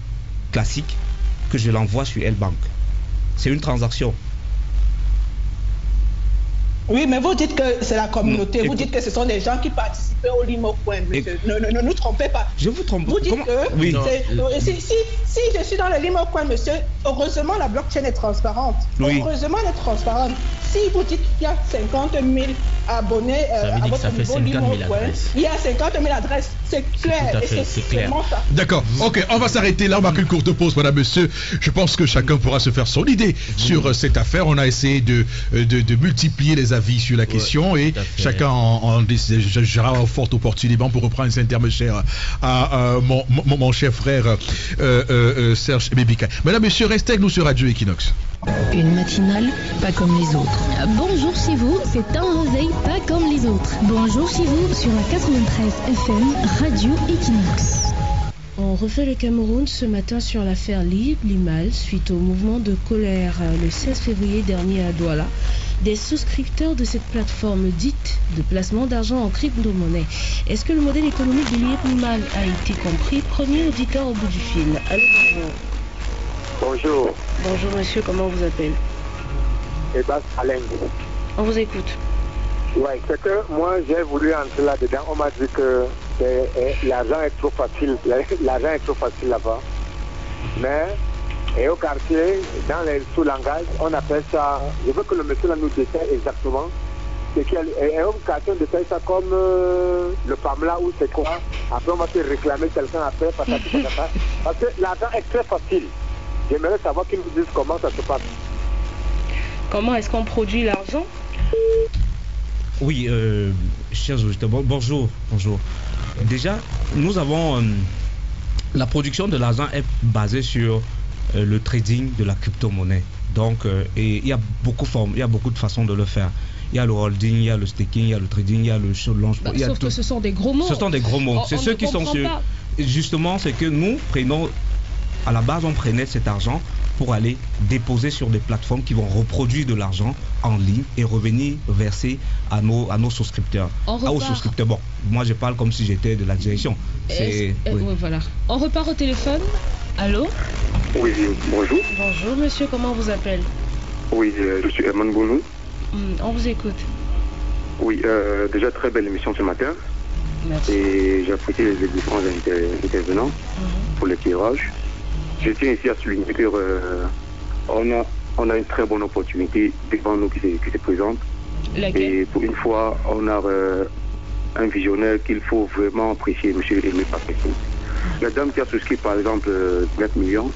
S2: classique que je l'envoie sur L-Bank. C'est une transaction.
S4: Oui, mais vous dites que c'est la communauté. Vous dites que ce sont des gens qui participaient au LimoCoin, monsieur. Ne nous trompez pas.
S2: Je vous trompe.
S4: Vous dites que
S2: oui.
S4: Si je suis dans le LimoCoin, monsieur, heureusement la blockchain est transparente.
S2: Oui.
S4: Heureusement elle est transparente. Si vous dites qu'il y a 50 000 abonnés à votre niveau LimoCoin, il y a 50 000 adresses. C'est clair.
S1: C'est clair.
S3: D'accord. Ok, on va s'arrêter là. On marque une courte pause, madame, monsieur. Je pense que chacun pourra se faire son idée sur cette affaire. On a essayé de multiplier les avis sur la question et chacun en jugera fort opportunément pour reprendre ces termes chers à mon cher frère Serge Bébika. Madame, monsieur, restez avec nous sur Radio Equinox.
S7: Une matinale pas comme les autres. Bonjour chez vous, c'est un réveil pas comme les autres. Bonjour chez vous sur la 93 FM Radio Equinox. On refait le Cameroun ce matin sur l'affaire LIEP Limal suite au mouvement de colère le 16 février dernier à Douala des souscripteurs de cette plateforme dite de placement d'argent en crypto-monnaie. Est-ce que le modèle économique de LIEP Limal a été compris? Premier auditeur au bout du fil. Allô, bonjour.
S8: Bonjour.
S7: Bonjour monsieur, comment on vous appelle?
S8: Ebas Alain.
S7: On vous écoute.
S8: Ouais, c'est que moi j'ai voulu entrer là-dedans. On m'a dit que l'argent est trop facile. L'argent est trop facile là-bas. Mais et au quartier, dans les sous-langages, on appelle ça. Je veux que le monsieur là nous détaille exactement. C'est qu'il y a un quartier, on détaille ça comme le PAMLA ou c'est quoi. Après on va se réclamer quelqu'un après parce que l'argent est très facile. J'aimerais savoir qu'ils nous disent comment ça se passe.
S7: Comment est-ce qu'on produit l'argent?
S2: Oui, chers auditeurs, bonjour. Déjà, nous avons la production de l'argent est basée sur le trading de la crypto-monnaie. Donc, et il y a beaucoup de façons de le faire. Il y a le holding, il y a le staking, il y a le trading, il y a le launchpoint.
S7: Sauf que ce sont des gros mots.
S2: Ce sont des gros mots. C'est ceux qui sont sur. Justement, c'est que nous prenons. À la base, on prenait cet argent pour aller déposer sur des plateformes qui vont reproduire de l'argent en ligne et revenir verser à nos souscripteurs. Aux souscripteurs. Bon, moi je parle comme si j'étais de la direction.
S9: Oui, voilà. On repart au téléphone. Allô?
S10: Oui, bonjour.
S9: Bonjour monsieur, comment on vous appelle?
S10: Oui, je suis Herman Boulou.
S9: On vous écoute.
S10: Oui, déjà très belle émission ce matin.
S9: Merci.
S10: Et j'ai apprécié les différents intervenants pour l'éclairage. Je tiens ici à souligner que on a une très bonne opportunité devant nous qui se présente.
S9: Laquelle?
S10: Et pour une fois, on a un visionnaire qu'il faut vraiment apprécier, M. Aimé Paquet. La dame qui a souscrit par exemple 9 millions,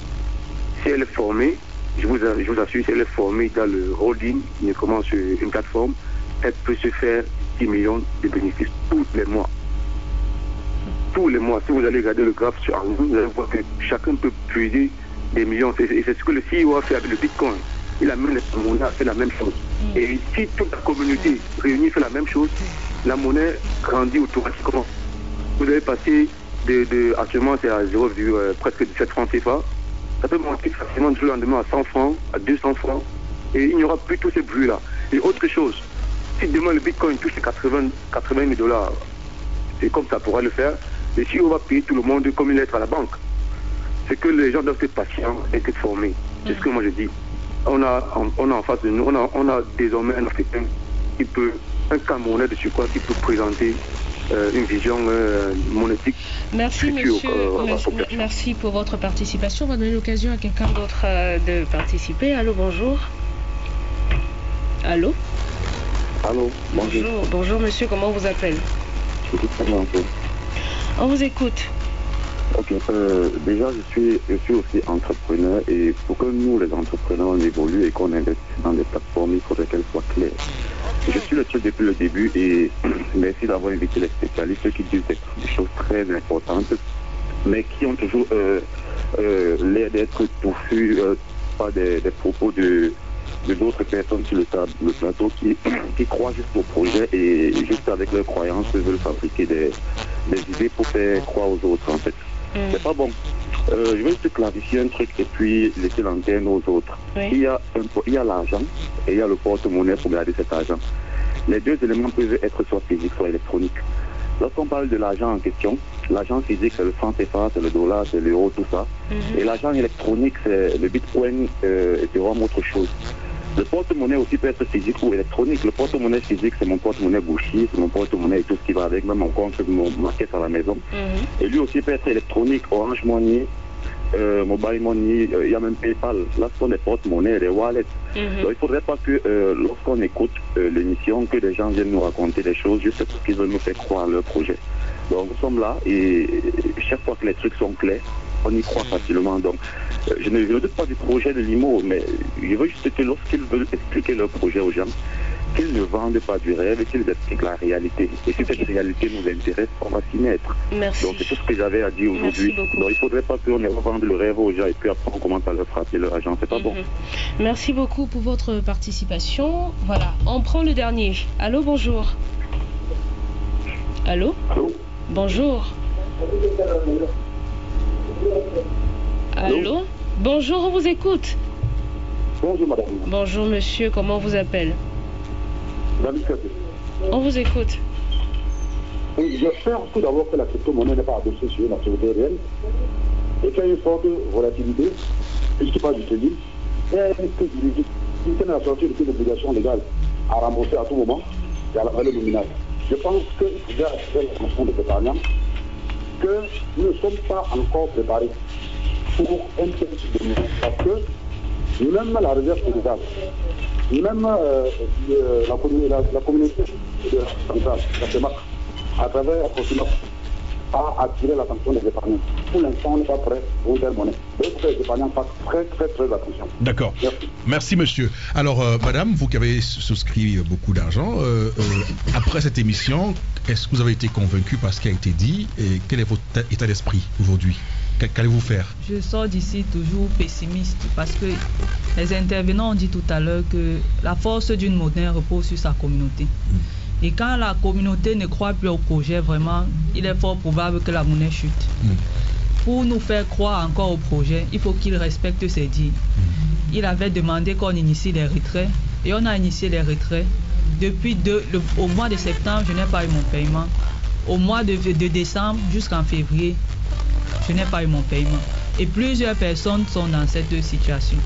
S10: si elle est formée, je vous assure, si elle est formée dans le holding, uniquement sur une plateforme, elle peut se faire 10 millions de bénéfices tous les mois. Tous les mois, si vous allez regarder le graphe sur en ligne, vous allez voir que chacun peut puiser des millions. Et c'est ce que le CEO a fait avec le Bitcoin. Il amène la monnaie à faire la même chose. Et si toute la communauté réunie fait la même chose, la monnaie grandit automatiquement. Vous allez passer actuellement c'est à 0, presque 17 francs CFA. Ça peut monter facilement du lendemain à 100 francs, à 200 francs. Et il n'y aura plus tous ces bruits-là. Et autre chose, si demain le Bitcoin touche 80 000 $, c'est comme ça pourra le faire. Et si on va payer tout le monde comme une lettre à la banque, c'est que les gens doivent être patients et être formés. C'est ce que moi je dis. On a en face de nous, on a désormais un Africain qui peut, un Camerounais de surcroît qui peut présenter une vision monétique.
S9: Merci monsieur, merci pour votre participation. On va donner l'occasion à quelqu'un d'autre de participer. Allô, bonjour. Allô.
S10: Allô, bonjour.
S9: Bonjour monsieur, comment on vous appelle? On vous écoute.
S10: Ok, déjà je suis aussi entrepreneur et pour que nous les entrepreneurs on évolue et qu'on investisse dans des plateformes, il faudrait qu'elles soient claires. Je suis le seul depuis le début et merci d'avoir invité les spécialistes qui disent des choses très importantes mais qui ont toujours l'air d'être touffus par des propos de d'autres personnes sur le plateau qui croient juste au projet et juste avec leurs croyances veulent fabriquer des idées pour faire croire aux autres en fait. C'est pas bon. Je vais juste clarifier un truc et puis laisser l'antenne aux autres.
S9: Oui.
S10: Il y a l'argent et il y a le porte-monnaie pour garder cet argent. Les deux éléments peuvent être soit physiques, soit électroniques. Lorsqu'on parle de l'argent en question, l'argent physique c'est le franc CFA, c'est le dollar, c'est l'euro, tout ça. Et l'argent électronique c'est le bitcoin et c'est vraiment autre chose. Le porte-monnaie aussi peut être physique ou électronique. Le porte-monnaie physique, c'est mon porte-monnaie bouchier, c'est mon porte-monnaie et tout ce qui va avec, même mon compte, ma caisse à la maison. Et lui aussi peut être électronique, Orange Money, Mobile Money, il y a même PayPal. Là, ce sont des porte-monnaies, des wallets. Donc, il ne faudrait pas que lorsqu'on écoute l'émission, que des gens viennent nous raconter des choses juste parce qu'ils veulent nous faire croire leur projet. Donc, nous sommes là et chaque fois que les trucs sont clairs, on y croit facilement. Donc, je ne doute pas du projet de l'IMO, mais je veux juste que lorsqu'ils veulent expliquer leur projet aux gens, qu'ils ne vendent pas du rêve et qu'ils expliquent la réalité. Et si cette réalité nous intéresse, on va s'y mettre.
S9: Merci.
S10: Donc, c'est tout ce que j'avais à dire aujourd'hui. Donc, il ne faudrait pas qu'on vende le rêve aux gens et puis après on commence à leur frapper leur argent. C'est pas bon.
S9: Merci beaucoup pour votre participation. Voilà, on prend le dernier. Allô, bonjour. Allô.
S10: Allô.
S9: Bonjour. Allô. Bonjour, on vous écoute.
S10: Bonjour madame.
S9: Bonjour monsieur, comment on vous appelle?
S10: David Katé.
S9: On vous écoute.
S10: Oui, j'espère tout d'abord que la crypto-monnaie n'est pas adossée sur une activité réelle et qu'il y a une forte volatilité, puisque pas du crédit, et qu'il tienne à sortir de l'obligation légale à rembourser à tout moment et à la valeur nominale. Je pense qu'il faut attirer l'attention des épargnants que nous ne sommes pas encore préparés pour un tel type de mouvement. Parce que nous-mêmes, la réserve fédérale, nous-mêmes, la communauté de la centrale, la CEMAC, à travers la Proximac, a attiré l'attention des épargnants. Pour l'instant, on n'est pas prêt pour une telle monnaie. Donc, il faut que les épargnants fassent très, très, très attention.
S3: D'accord. Merci, monsieur. Alors, madame, vous qui avez souscrit beaucoup d'argent, après cette émission, est-ce que vous avez été convaincu par ce qui a été dit et quel est votre état d'esprit aujourd'hui? Qu'allez-vous faire?
S6: Je sors d'ici toujours pessimiste parce que les intervenants ont dit tout à l'heure que la force d'une monnaie repose sur sa communauté. Et quand la communauté ne croit plus au projet, vraiment, il est fort probable que la monnaie chute. pour nous faire croire encore au projet, il faut qu'il respecte ses dires. Il avait demandé qu'on initie les retraits et on a initié les retraits. Depuis au mois de septembre, je n'ai pas eu mon paiement. Au mois de décembre jusqu'en février, je n'ai pas eu mon paiement. Et plusieurs personnes sont dans cette situation.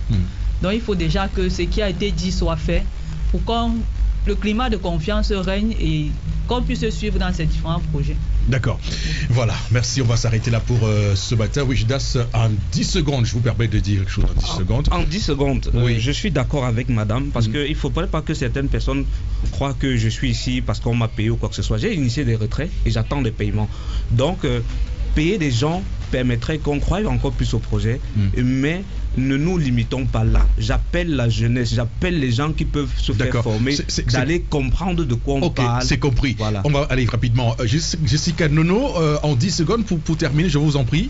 S6: Donc il faut déjà que ce qui a été dit soit fait pour que le climat de confiance règne et qu'on puisse suivre dans ces différents projets.
S3: D'accord. Voilà, merci. On va s'arrêter là pour ce matin. Oui, Judas, en 10 secondes, je vous permets de dire quelque chose en 10 secondes.
S2: En 10 secondes, oui. Je suis d'accord avec madame parce qu'il ne faudrait pas que certaines personnes croient que je suis ici parce qu'on m'a payé ou quoi que ce soit. J'ai initié des retraits et j'attends des paiements. Donc, payer des gens permettrait qu'on croie encore plus au projet, mais ne nous limitons pas là. J'appelle la jeunesse, j'appelle les gens qui peuvent se faire former, d'aller comprendre de quoi on parle.
S3: C'est compris.
S2: Voilà.
S3: On va aller rapidement. Jessica Nono, en 10 secondes pour terminer, je vous en prie.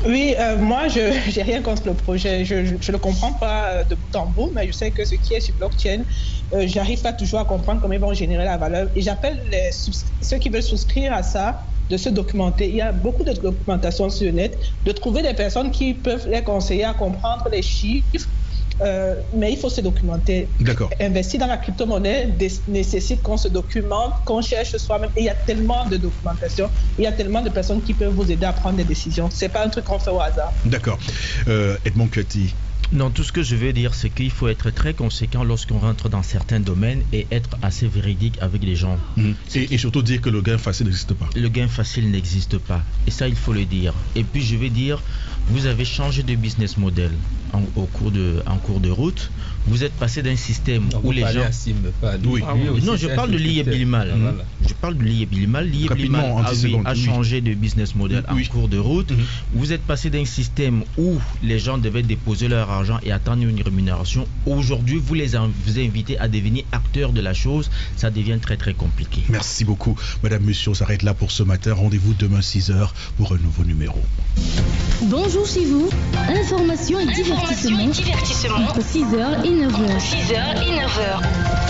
S4: Oui, moi, je n'ai rien contre le projet. Je ne le comprends pas de bout en bout, mais je sais que ce qui est sur blockchain, j'arrive pas toujours à comprendre comment ils vont générer la valeur. Et j'appelle ceux qui veulent souscrire à ça de se documenter. Il y a beaucoup de documentation sur le net, de trouver des personnes qui peuvent les conseiller à comprendre les chiffres, mais il faut se documenter.
S3: D'accord.
S4: Investir dans la crypto-monnaie nécessite qu'on se documente, qu'on cherche soi-même. Et il y a tellement de documentation, il y a tellement de personnes qui peuvent vous aider à prendre des décisions. C'est pas un truc qu'on fait au hasard.
S3: D'accord. Edmond Cutty.
S1: Non, tout ce que je veux dire, c'est qu'il faut être très conséquent lorsqu'on rentre dans certains domaines et être assez véridique avec les gens.
S3: Et surtout dire que le gain facile n'existe pas.
S1: Le gain facile n'existe pas. Et ça, il faut le dire. Et puis, je vais dire, vous avez changé de business model en cours de route. Vous êtes passé d'un système où les gens... Non, je parle de l'IEB Limal. Je parle de l'IEB Limal. L'IEB Limal a changé de business model en cours de route. Vous êtes passé d'un système où les gens devaient déposer leur argent et attendre une rémunération. Aujourd'hui, vous invitez à devenir acteurs de la chose. Ça devient très compliqué.
S3: Merci beaucoup. Madame, monsieur, on s'arrête là pour ce matin. Rendez-vous demain 6h pour un nouveau numéro.
S7: Bonjour chez vous. Information et divertissement. Entre 6h et 9h.